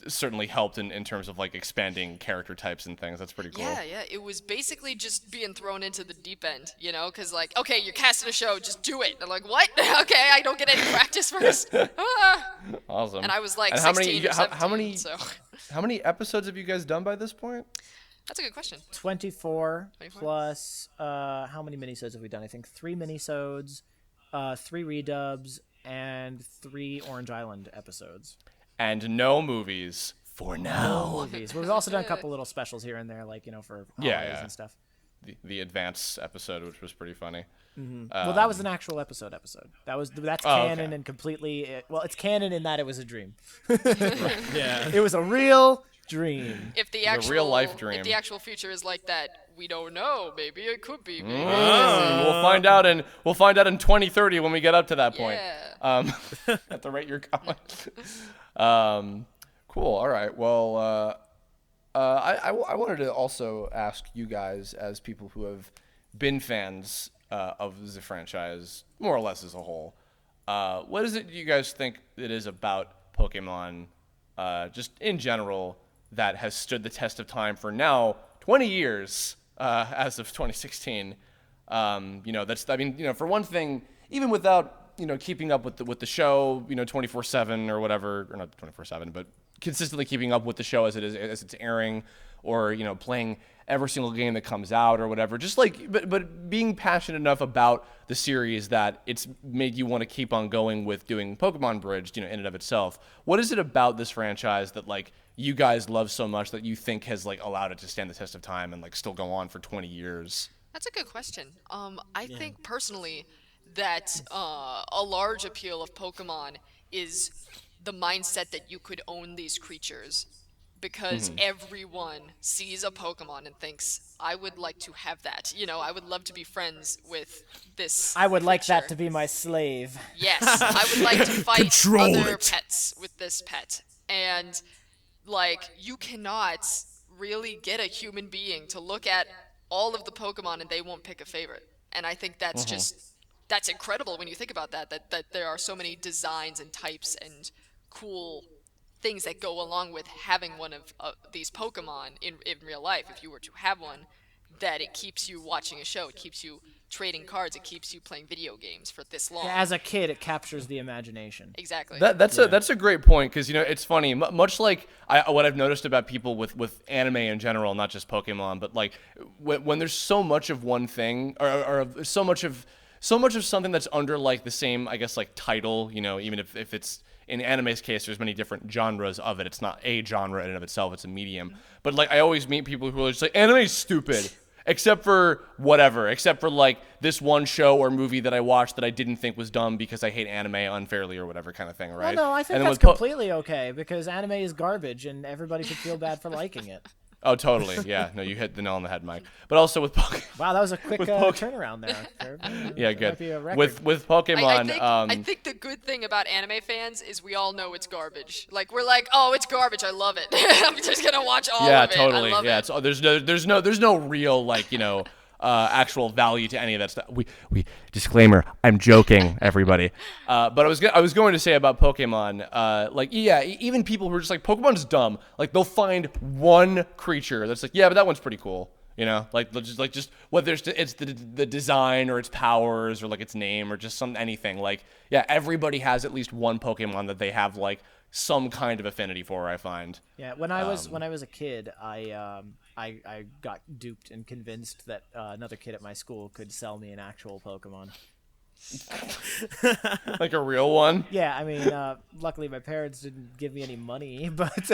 certainly helped in terms of like expanding character types and things. That's pretty cool. Yeah, it was basically just being thrown into the deep end, because like, okay, you're casting a show, just do it. And I'm like, what? Okay, I don't get any practice first. Ah. Awesome. And I was like And 16 or 17, how many so how many episodes have you guys done by this point? that's a good question. 24 24? plus how many minisodes have we done? I think 3 minisodes, 3 redubs, and 3 Orange Island episodes. And no movies for now. Movies. We've also done a couple little specials here and there, like for holidays Yeah. and stuff. The advance episode, which was pretty funny. Well, that was an actual episode. That's canon okay. and completely. It's canon in that it was a dream. Yeah. It was a real dream. If the a actual real-life dream. If the actual future is like that, we don't know. Maybe it could be. Maybe. We'll find out in 2030 when we get up to that point. Yeah. At the rate you're going. Cool. All right. Well, I wanted to also ask you guys, as people who have been fans of the franchise, more or less as a whole, what is it you guys think it is about Pokemon, just in general, that has stood the test of time for now 20 years, as of 2016? For one thing, even without keeping up with the show, 24/7 or whatever, or not 24/7, but consistently keeping up with the show as it's airing, or playing every single game that comes out or whatever. Just like, but being passionate enough about the series that it's made you want to keep on going with doing Pokemon Bridged, in and of itself. What is it about this franchise that like you guys love so much that you think has like allowed it to stand the test of time and like still go on for 20 years? That's a good question. I think personally that a large appeal of Pokemon is the mindset that you could own these creatures, because everyone sees a Pokemon and thinks, I would like to have that. I would love to be friends with this I would like that creature. to be my slave. Yes, I would like to fight Control other it. pets with this pet. And, like, you cannot really get a human being to look at all of the Pokemon and they won't pick a favorite. And I think that's that's incredible when you think about that there are so many designs and types and cool things that go along with having one of these Pokemon in real life. If you were to have one, that it keeps you watching a show, it keeps you trading cards, it keeps you playing video games for this long. As a kid, it captures the imagination. Exactly. That's a great point, because it's funny. Much like what I've noticed about people with anime in general, not just Pokemon, but like when there's so much of one thing, or so much of something that's under like the same, I guess, like title. Even if it's in anime's case, there's many different genres of it. It's not a genre in and of itself; it's a medium. But like I always meet people who are just like, anime's stupid. Except for like this one show or movie that I watched that I didn't think was dumb because I hate anime unfairly or whatever kind of thing, right? Well, no, I think And then that's with completely okay, because anime is garbage and everybody should feel bad for liking it. Oh, totally. Yeah. No, you hit the nail on the head, Mike. But also with Pokemon. Wow, that was a quick turnaround there. Yeah, That good. might be a record. With Pokemon, I think the good thing about anime fans is we all know it's garbage. Like, we're like, oh, it's garbage, I love it. I'm just gonna watch all yeah, of it. totally. I love Yeah, it. there's no real like actual value to any of that stuff. We disclaimer. I'm joking, everybody. But I was going to say about Pokemon. Even people who are just like, Pokemon's dumb. Like they'll find one creature that's like, yeah, but that one's pretty cool. Like just whether it's the design or its powers or like its name or just anything. Like, yeah, everybody has at least one Pokemon that they have like some kind of affinity for, I find. Yeah, when I was a kid, I got duped and convinced that another kid at my school could sell me an actual Pokemon. Like a real one? Yeah, I mean, luckily my parents didn't give me any money, but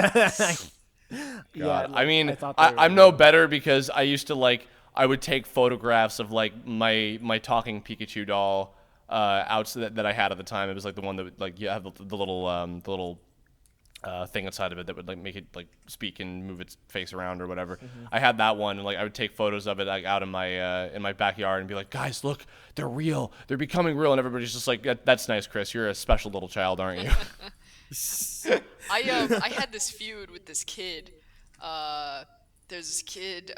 yeah, I mean, thought they were I'm no better, because I used to I would take photographs of like my talking Pikachu doll that I had at the time. It was like the one that would, like, you have the little thing inside of it that would like make it like speak and move its face around or whatever. I had that one, and like I would take photos of it like out in my backyard and be like, guys, look, they're real, they're becoming real, and everybody's just like, that's nice, Chris, you're a special little child, aren't you? I had this feud with this kid. There's this kid,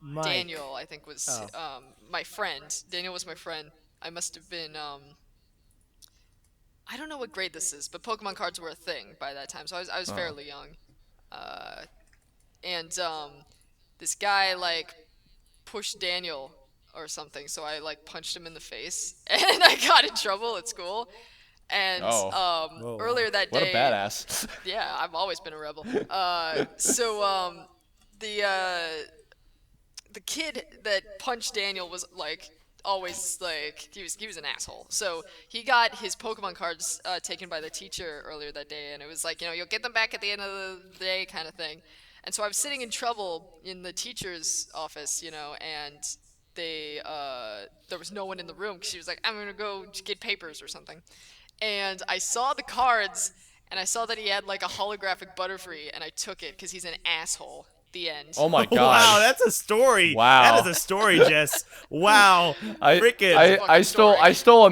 Mike. Daniel, I think was my friend. Daniel was my friend. I must have been I don't know what grade this is, but Pokemon cards were a thing by that time, so I was fairly young. And this guy like pushed Daniel or something, so I like punched him in the face, and I got in trouble at school. And earlier that day, What a badass. yeah, I've always been a rebel. The kid that punched Daniel was like always like he was an asshole. So he got his Pokemon cards taken by the teacher earlier that day, and it was like, you'll get them back at the end of the day kind of thing. And so I was sitting in trouble in the teacher's office, and there was no one in the room, because she was like, I'm gonna go get papers or something. And I saw the cards, and I saw that he had like a holographic Butterfree, and I took it because he's an asshole. The end. Oh my god. Wow, that's a story. Wow. That is a story, Jess. Wow. I stole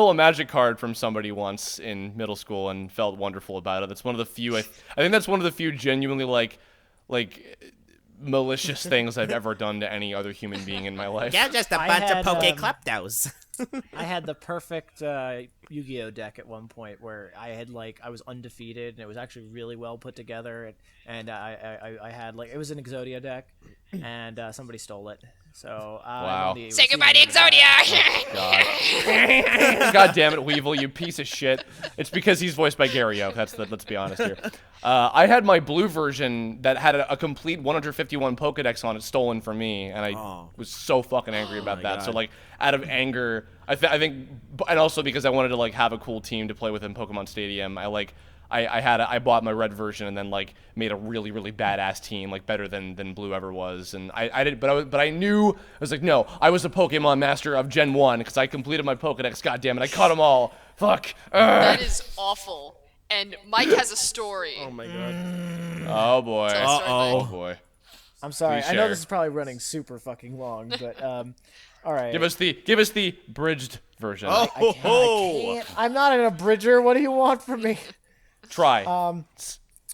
a magic card from somebody once in middle school and felt wonderful about it. That's one of the few I think that's one of the few genuinely like malicious things I've ever done to any other human being in my life. You're just a I bunch had, of Poke Kleptos. I had the perfect Yu-Gi-Oh deck at one point where I was undefeated, and it was actually really well put together, and I had it was an Exodia deck, and somebody stole it. So Wow. Say goodbye to Exodia! God damn it, Weevil, you piece of shit. It's because he's voiced by Gary Oak. Let's be honest here. I had my blue version that had a complete 151 Pokedex on it stolen from me, and I was so fucking angry about that. God. So out of anger, I think, and also because I wanted to have a cool team to play with in Pokemon Stadium, I bought my red version and then made a really, really badass team, better than blue ever was. And but I knew, I was like, no, I was a Pokemon master of Gen 1 because I completed my Pokedex. God damn it, I caught them all. Fuck. That is awful. And Mike has a story. Oh my god. Oh boy. Tell us, Oh boy. I'm sorry. Please I know share. this is probably running super fucking long, but all right. Give us the bridged version. Oh, I can't. I'm not an abridger. What do you want from me? Try.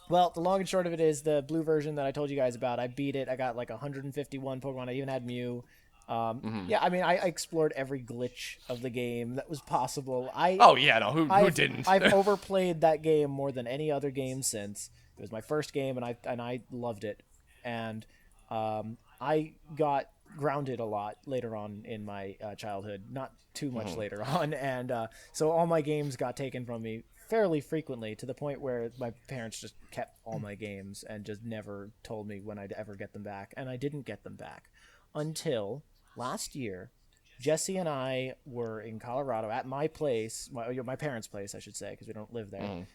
Well, the long and short of it is the blue version that I told you guys about. I beat it. I got 151 Pokemon. I even had Mew. Yeah, I mean, I explored every glitch of the game that was possible. Oh yeah, no, who didn't? I've overplayed that game more than any other game since. It was my first game, and I loved it. And I got grounded a lot later on in my childhood, not too much later on, and so all my games got taken from me fairly frequently, to the point where my parents just kept all my games and just never told me when I'd ever get them back, and I didn't get them back until last year. Jesse and I were in Colorado at my place, my parents' place, I should say, because we don't live there.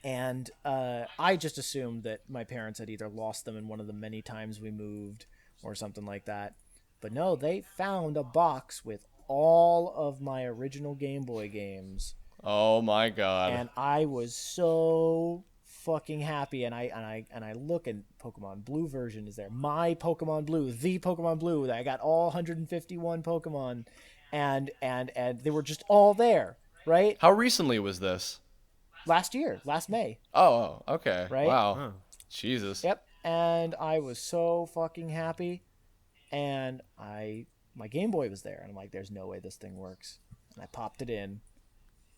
And I just assumed that my parents had either lost them in one of the many times we moved or something like that. But no, they found a box with all of my original Game Boy games. Oh my god. And I was so fucking happy, and I look, and Pokemon Blue version is there. My Pokemon Blue, the Pokemon Blue, that I got all 151 Pokemon, and they were just all there, right? How recently was this? Last year, last May. Oh, okay. Right? Wow. Huh. Jesus. Yep. And I was so fucking happy, and my Game Boy was there, and I'm like, there's no way this thing works. And I popped it in,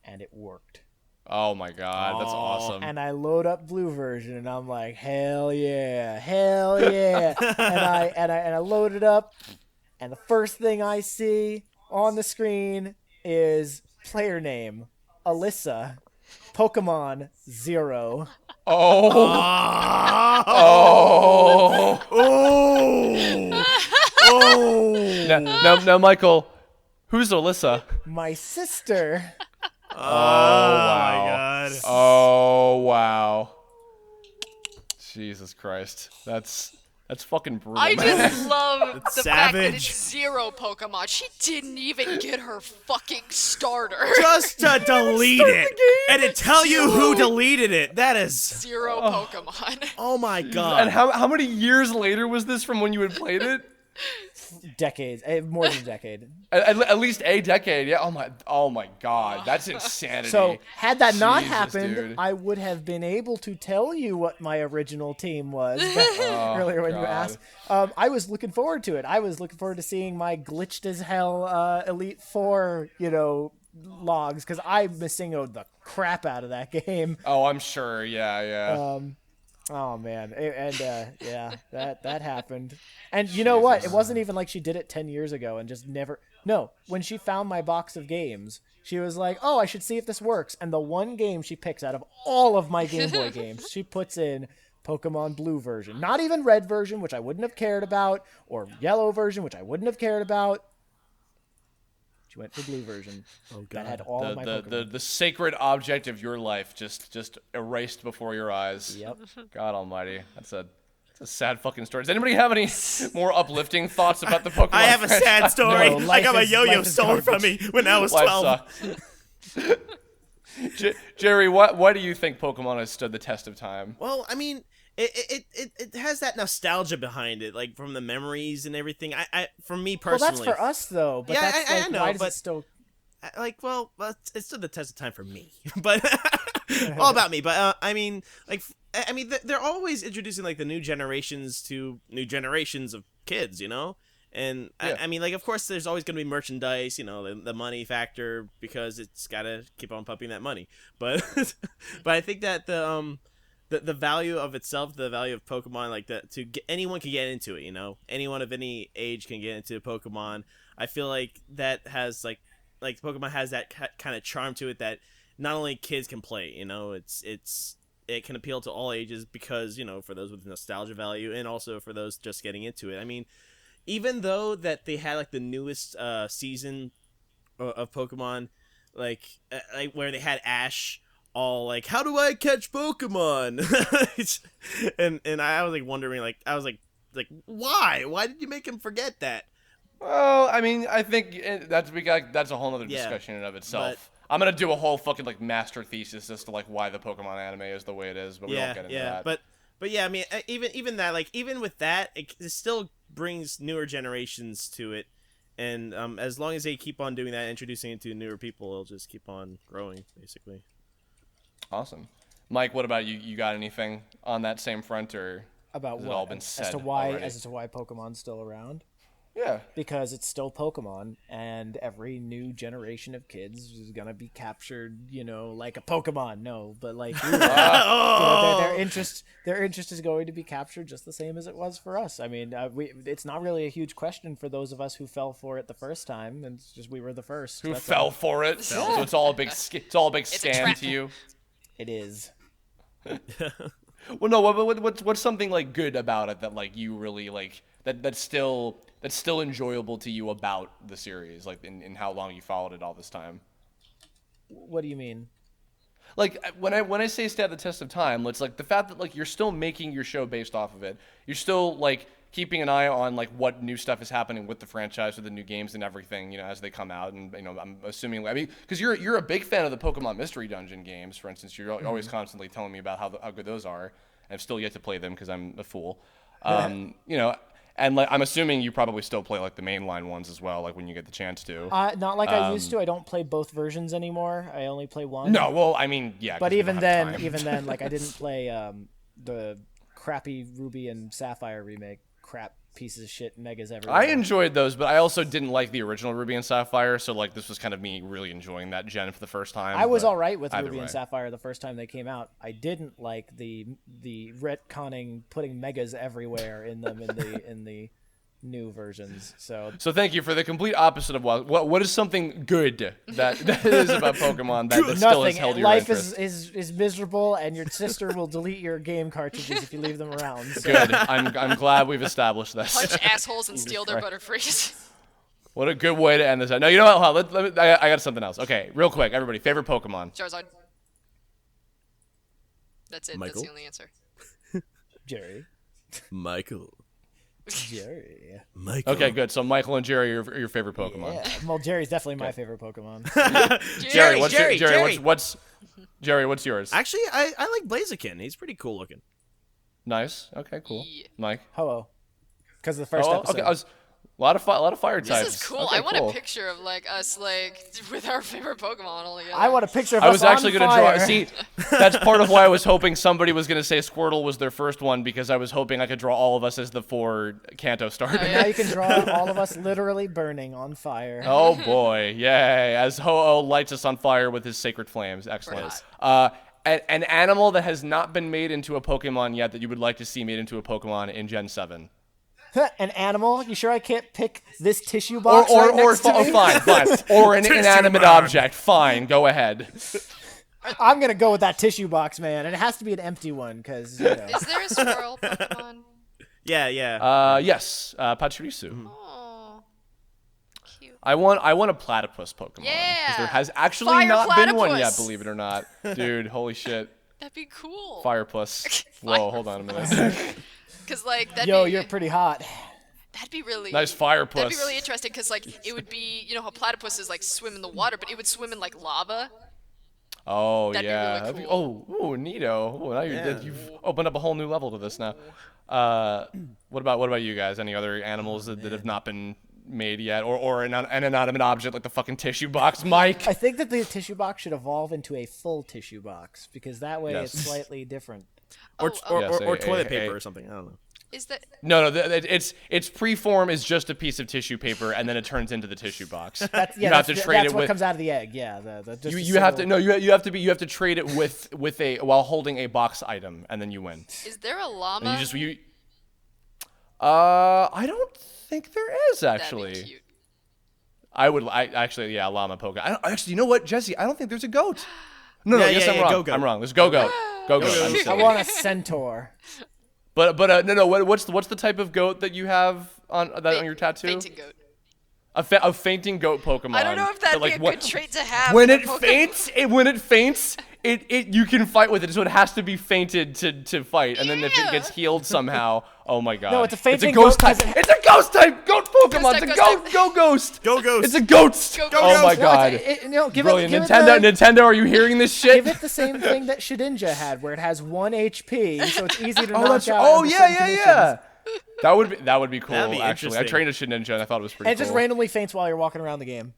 and it worked. Oh my god, that's awesome. And I load up Blue version, and I'm like, hell yeah, hell yeah. and I load it up, and the first thing I see on the screen is player name Alyssa, Pokemon 0. Oh. Now, Michael, who's Alyssa? My sister. Oh wow. my god. Oh wow. Jesus Christ. That's fucking brutal. I man. just love the fact that savage. it's 0 Pokemon. She didn't even get her fucking starter. Just to delete it and to tell you who deleted it. That is. 0 Pokemon. Oh my god. And how many years later was this from when you had played it? Decades, more than a decade. At least a decade. Yeah. Oh my god. That's insanity. So had that not Jesus, happened, dude. I would have been able to tell you what my original team was earlier when you God. asked. I was looking forward to it. I was looking forward to seeing my glitched as hell Elite 4, logs, because I missingoed the crap out of that game. Oh, I'm sure. Yeah. Oh man, yeah, that happened. And you know what? It wasn't even like she did it 10 years ago and just never. No, when she found my box of games, she was like, "Oh, I should see if this works." And the one game she picks out of all of my Game Boy games, she puts in Pokemon Blue version, not even Red version, which I wouldn't have cared about, or Yellow version, which I wouldn't have cared about. She went for Blue version. Oh god, that had all of my Pokemon. the sacred object of your life just erased before your eyes. Yep. God Almighty, that's a sad fucking story. Does anybody have any more uplifting thoughts about the Pokemon? I have a sad story. No, I got my life yo-yo is stolen from me when I was Life 12. sucks. Jerry, why do you think Pokemon has stood the test of time? Well, I mean, it has that nostalgia behind it, like from the memories and everything. I for me Well, personally. that's for us though. But Yeah, that's I like, know, why does but- it still? Well, it stood the test of time for me, but all about me. But I mean, they're always introducing like the new generations to new generations of kids, And Yeah. I mean, like, of course, there's always going to be merchandise, the money factor, because it's got to keep on pumping that money. But but I think that the value of itself, the value of Pokemon, like anyone can get into it, anyone of any age can get into Pokemon. I feel like that has like Pokemon has that kind of charm to it that not only kids can play, it can appeal to all ages because, for those with nostalgia value and also for those just getting into it. I mean, even though that they had like the newest season of Pokemon, like where they had Ash all like, how do I catch Pokemon? and I was like wondering, like why did you make him forget that? Well, I mean, I think that's a whole other discussion in and of itself. I'm gonna do a whole fucking like master thesis as to like why the Pokemon anime is the way it is, but we won't get into that. But yeah, I mean, even that, like even with that, it still brings newer generations to it, and as long as they keep on doing that, introducing it to newer people, it'll just keep on growing, basically. Awesome, Mike. What about you? You got anything on that same front, or About has what? it all been said as to why already? Pokemon's still around? Yeah. Because it's still Pokemon, and every new generation of kids is gonna be captured, like a Pokemon. No, but like their interest is going to be captured just the same as it was for us. I mean, it's not really a huge question for those of us who fell for it the first time, and it's just we were the first. Who That's fell all. for it? So it's all a big scam trap. to you. It is. Well, no. What's something like good about it that like you really like that's still enjoyable to you about the series, like in how long you followed it all this time? What do you mean? Like when I say stand the test of time, it's like the fact that like you're still making your show based off of it. You're still like keeping an eye on like what new stuff is happening with the franchise, with the new games and everything, as they come out. And I'm assuming, because you're a big fan of the Pokemon Mystery Dungeon games, for instance. You're always constantly telling me about how good those are. I've still yet to play them because I'm a fool. And like I'm assuming you probably still play like the mainline ones as well, like when you get the chance to. Not like I used to. I don't play both versions anymore. I only play one. No, well, I mean, yeah. But 'cause we even don't have then, time. like I didn't play the crappy Ruby and Sapphire remake. Crap pieces of shit, megas everywhere. I enjoyed those, but I also didn't like the original Ruby and Sapphire, so like this was kind of me really enjoying that gen for the first time. I was but all right with either Ruby and way. Sapphire the first time they came out. I didn't like the retconning, putting megas everywhere in them in the new versions. So So thank you for the complete opposite of what is something good that is about Pokemon that still has nothing. held your Life interest. is miserable, and your sister will delete your game cartridges if you leave them around. So. Good. I'm glad we've established this. Punch assholes and steal their Christ. Butterfrees. What a good way to end this. No, you know what? Hold on, let me, I got something else. Okay, real quick, everybody, favorite Pokemon. Charizard. That's it. Michael? That's the only answer. Jerry. Michael. Michael. Okay, good. So Michael and Jerry are your favorite Pokemon. Yeah. Well, Jerry's definitely my favorite Pokemon. Jerry, what's Jerry, your, Jerry. Jerry, what's yours? Actually, I like Blaziken. He's pretty cool looking. Nice. Okay, cool. Yeah. Mike. Ho-Oh. Because of the first episode. Okay, a lot of fire types. This is cool. Okay, I want cool. a picture of like us like with our favorite Pokemon all together. I want a picture of I us was actually on gonna fire. draw. See, that's part of why I was hoping somebody was gonna say Squirtle was their first one, because I was hoping I could draw all of us as the 4 Kanto starters. Oh, yeah. Now you can draw all of us literally burning on fire. Oh boy, yay! As Ho-Oh lights us on fire with his sacred flames. Excellent. An animal that has not been made into a Pokemon yet that you would like to see made into a Pokemon in Gen 7. An animal? You sure I can't pick this tissue box right next to me? Fine. Or an inanimate object. Fine, go ahead. I'm gonna go with that tissue box, man, and it has to be an empty one, because Is there a squirrel Pokemon? Yeah. Yes, Pachirisu. Oh, cute. I want a platypus Pokemon. 'cause Yeah! there has actually Fire not been one yet, platypus! believe it or not. Dude, holy shit. That'd be cool. Firepuss. Whoa, hold on a minute. Cause like that'd yo, be, you're pretty hot. that'd be really Nice Firepuss. That'd be really interesting because like it would be how platypuses like swim in the water, but it would swim in like lava. Oh, That'd be yeah. really That'd be- cool. oh, neato. Oh, now you've opened up a whole new level to this now. What about you guys? Any other animals that have not been made yet, or an inanimate object like the fucking tissue box, Mike? I think that the tissue box should evolve into a full tissue box, because that way Yes. it's slightly different. Or Yes, toilet a- paper or something. I don't know. Is that No, its preform is just a piece of tissue paper, and then it turns into the tissue box. That's you have to trade that's it what with. comes out of the egg. Yeah, just You have to you have to trade it with a while holding a box item, and then you win. is there a And llama? I don't think there is That'd actually. be cute. Yeah, llama Poke. Actually, you know what, Jesse? I don't think there's a goat. No, Yeah, yes, yeah, I'm yeah, wrong. go-goat. I'm wrong. There's go-goat. Go-goat. I'm I silly. want a centaur. But no. What's the type of goat that you have on your tattoo? Fainting goat. A fainting goat Pokemon. I don't know if that'd That, be a good trait to have. When in a it Pokemon. faints, you can fight with it. So it has to be fainted to fight, and then if it Yeah. gets healed somehow, oh my god. No, it's a fainting ghost goat type. 'cause It's a ghost type. Goat Pokemon. type, It's a ghost goat. type. Go ghost. Go Ghost. It's a goat. Go Oh Ghost. my No, god. give Brilliant. it Nintendo, are you hearing this shit? Give it the same thing that Shedinja had, where it has 1 HP, so it's easy to Oh, knock that's out. oh under yeah, certain yeah, conditions. yeah. That would be cool. That'd be Actually, I interesting. trained a Shedinja and I thought it was pretty And it cool. just randomly faints while you're walking around the game.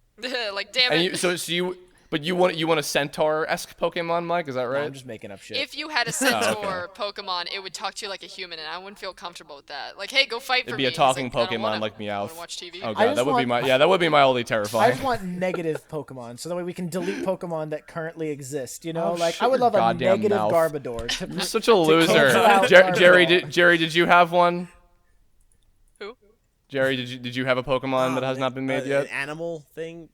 Like damn And it. you But you want a centaur-esque Pokemon, Mike? Is that right? I'm just making up shit. If you had a centaur Pokemon, it would talk to you like a human, and I wouldn't feel comfortable with that. Like, hey, go fight for It'd me. be a It's talking like, I don't Pokemon wanna- like I Meowth. wanna watch TV. Oh I god, just that would be want- that would be mildly I terrifying. just want negative Pokemon, so that way we can delete Pokemon that currently exist. You know, Oh, like shut I would your love a goddamn negative mouth. Garbodor. You're such a loser. cancel out Jerry, Garbodor. Jerry, did you have one? Who? Jerry, did you have a Pokemon that has not been made yet? An animal thing.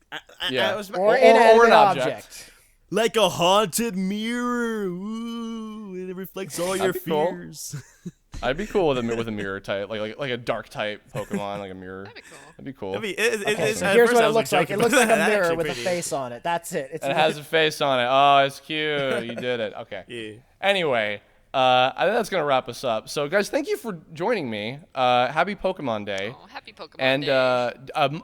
Yeah. I was, or Or inanimate an object. object. like a haunted mirror. Ooh, it reflects all your That'd be cool. fears. I'd be cool with a mirror type, like a dark type Pokemon, like a mirror. That'd be cool. That'd be cool. Okay, so at here's first what I it was looks like. joking, It looks but like a that's mirror actually with a pretty- face on it. That's it. It's It has a face on it. Oh, it's cute. You did it. Okay. Yeah. Anyway, I think that's gonna wrap us up. So, guys, thank you for joining me. Happy Pokemon Day. Oh, happy Pokemon And Day.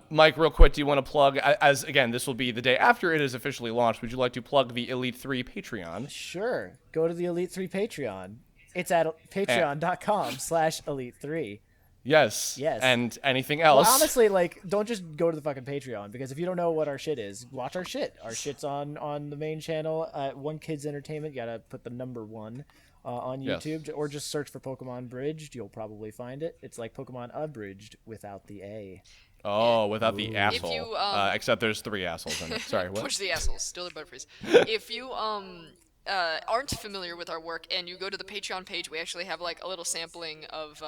Mike, real quick, do you want to plug? As again, this will be the day after it is officially launched. Would you like to plug the Elite3 Patreon? Sure. Go to the Elite3 Patreon. It's at patreon.com/Elite3. Yes. Yes. And anything Well, else? honestly, like, don't just go to the fucking Patreon, because if you don't know what our shit is, watch our shit. Our shit's on the main channel at OneKids Entertainment. You gotta put the number 1 on Yes. YouTube, or just search for Pokemon Bridged. You'll probably find it. It's like Pokemon Abridged without the A. Oh, without the asshole. you, Except there's 3 assholes in it. Sorry, what? Push the assholes. Steal their butterfrees. If you aren't familiar with our work and you go to the Patreon page, we actually have like a little sampling of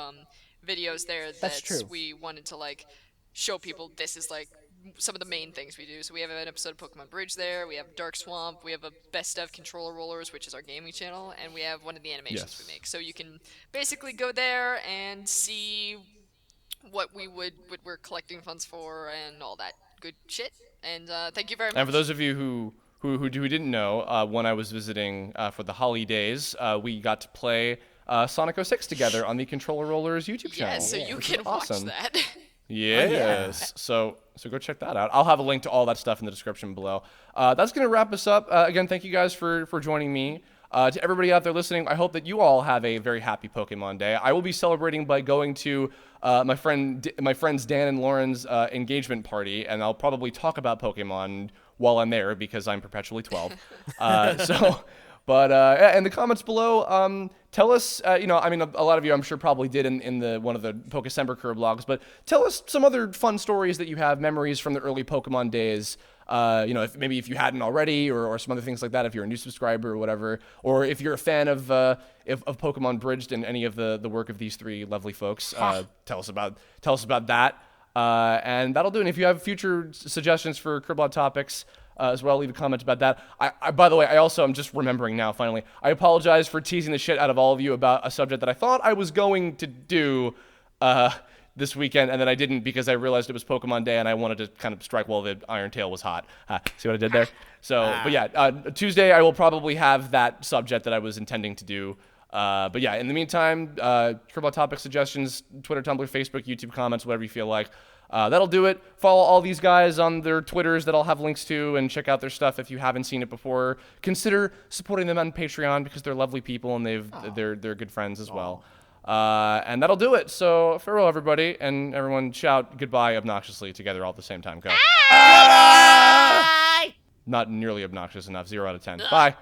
videos there That's that true. we wanted to like show people. This is like some of the main things we do. So we have an episode of Pokemon Bridge there. We have Dark Swamp. We have a best of Controller Rollers, which is our gaming channel, and we have one of the animations Yes. we make. So you can basically go there and see what we're collecting funds for and all that good shit. And thank you very much. And for those of you who didn't know, when I was visiting for the holidays, we got to play Sonic 06 together on the Controller Rollers YouTube channel. yeah, so you which is can watch awesome. that. Yes. So go check that out. I'll have a link to all that stuff in the description below. That's gonna wrap us up. Again, thank you guys for joining me. To everybody out there listening, I hope that you all have a very happy Pokemon Day. I will be celebrating by going to my friends Dan and Lauren's engagement party, and I'll probably talk about Pokemon while I'm there because I'm perpetually 12. But in the comments below, tell us, I mean, a lot of you I'm sure probably did in the one of the Pokécember Kirblogs, but tell us some other fun stories that you have, memories from the early Pokemon days. If you hadn't already, or some other things like that, if you're a new subscriber or whatever, or if you're a fan of Pokemon Bridged and any of the work of these 3 lovely folks, tell us about that. And that'll do. And if you have future suggestions for Kirblog topics as well, leave a comment about that. I by the way, I'm just remembering now, finally, I apologize for teasing the shit out of all of you about a subject that I thought I was going to do this weekend, and then I didn't because I realized it was Pokemon Day and I wanted to kind of strike while the Iron Tail was hot. See what I did there? So, but yeah, Tuesday I will probably have that subject that I was intending to do. But yeah, in the meantime, Kirblog topic suggestions, Twitter, Tumblr, Facebook, YouTube comments, whatever you feel like. That'll do it. Follow all these guys on their Twitters that I'll have links to, and check out their stuff if you haven't seen it before. Consider supporting them on Patreon because they're lovely people and they're good friends as well. And that'll do it. So farewell, everybody, and everyone shout goodbye obnoxiously together all at the same time. Go. Not nearly obnoxious enough. 0 out of 10. Bye.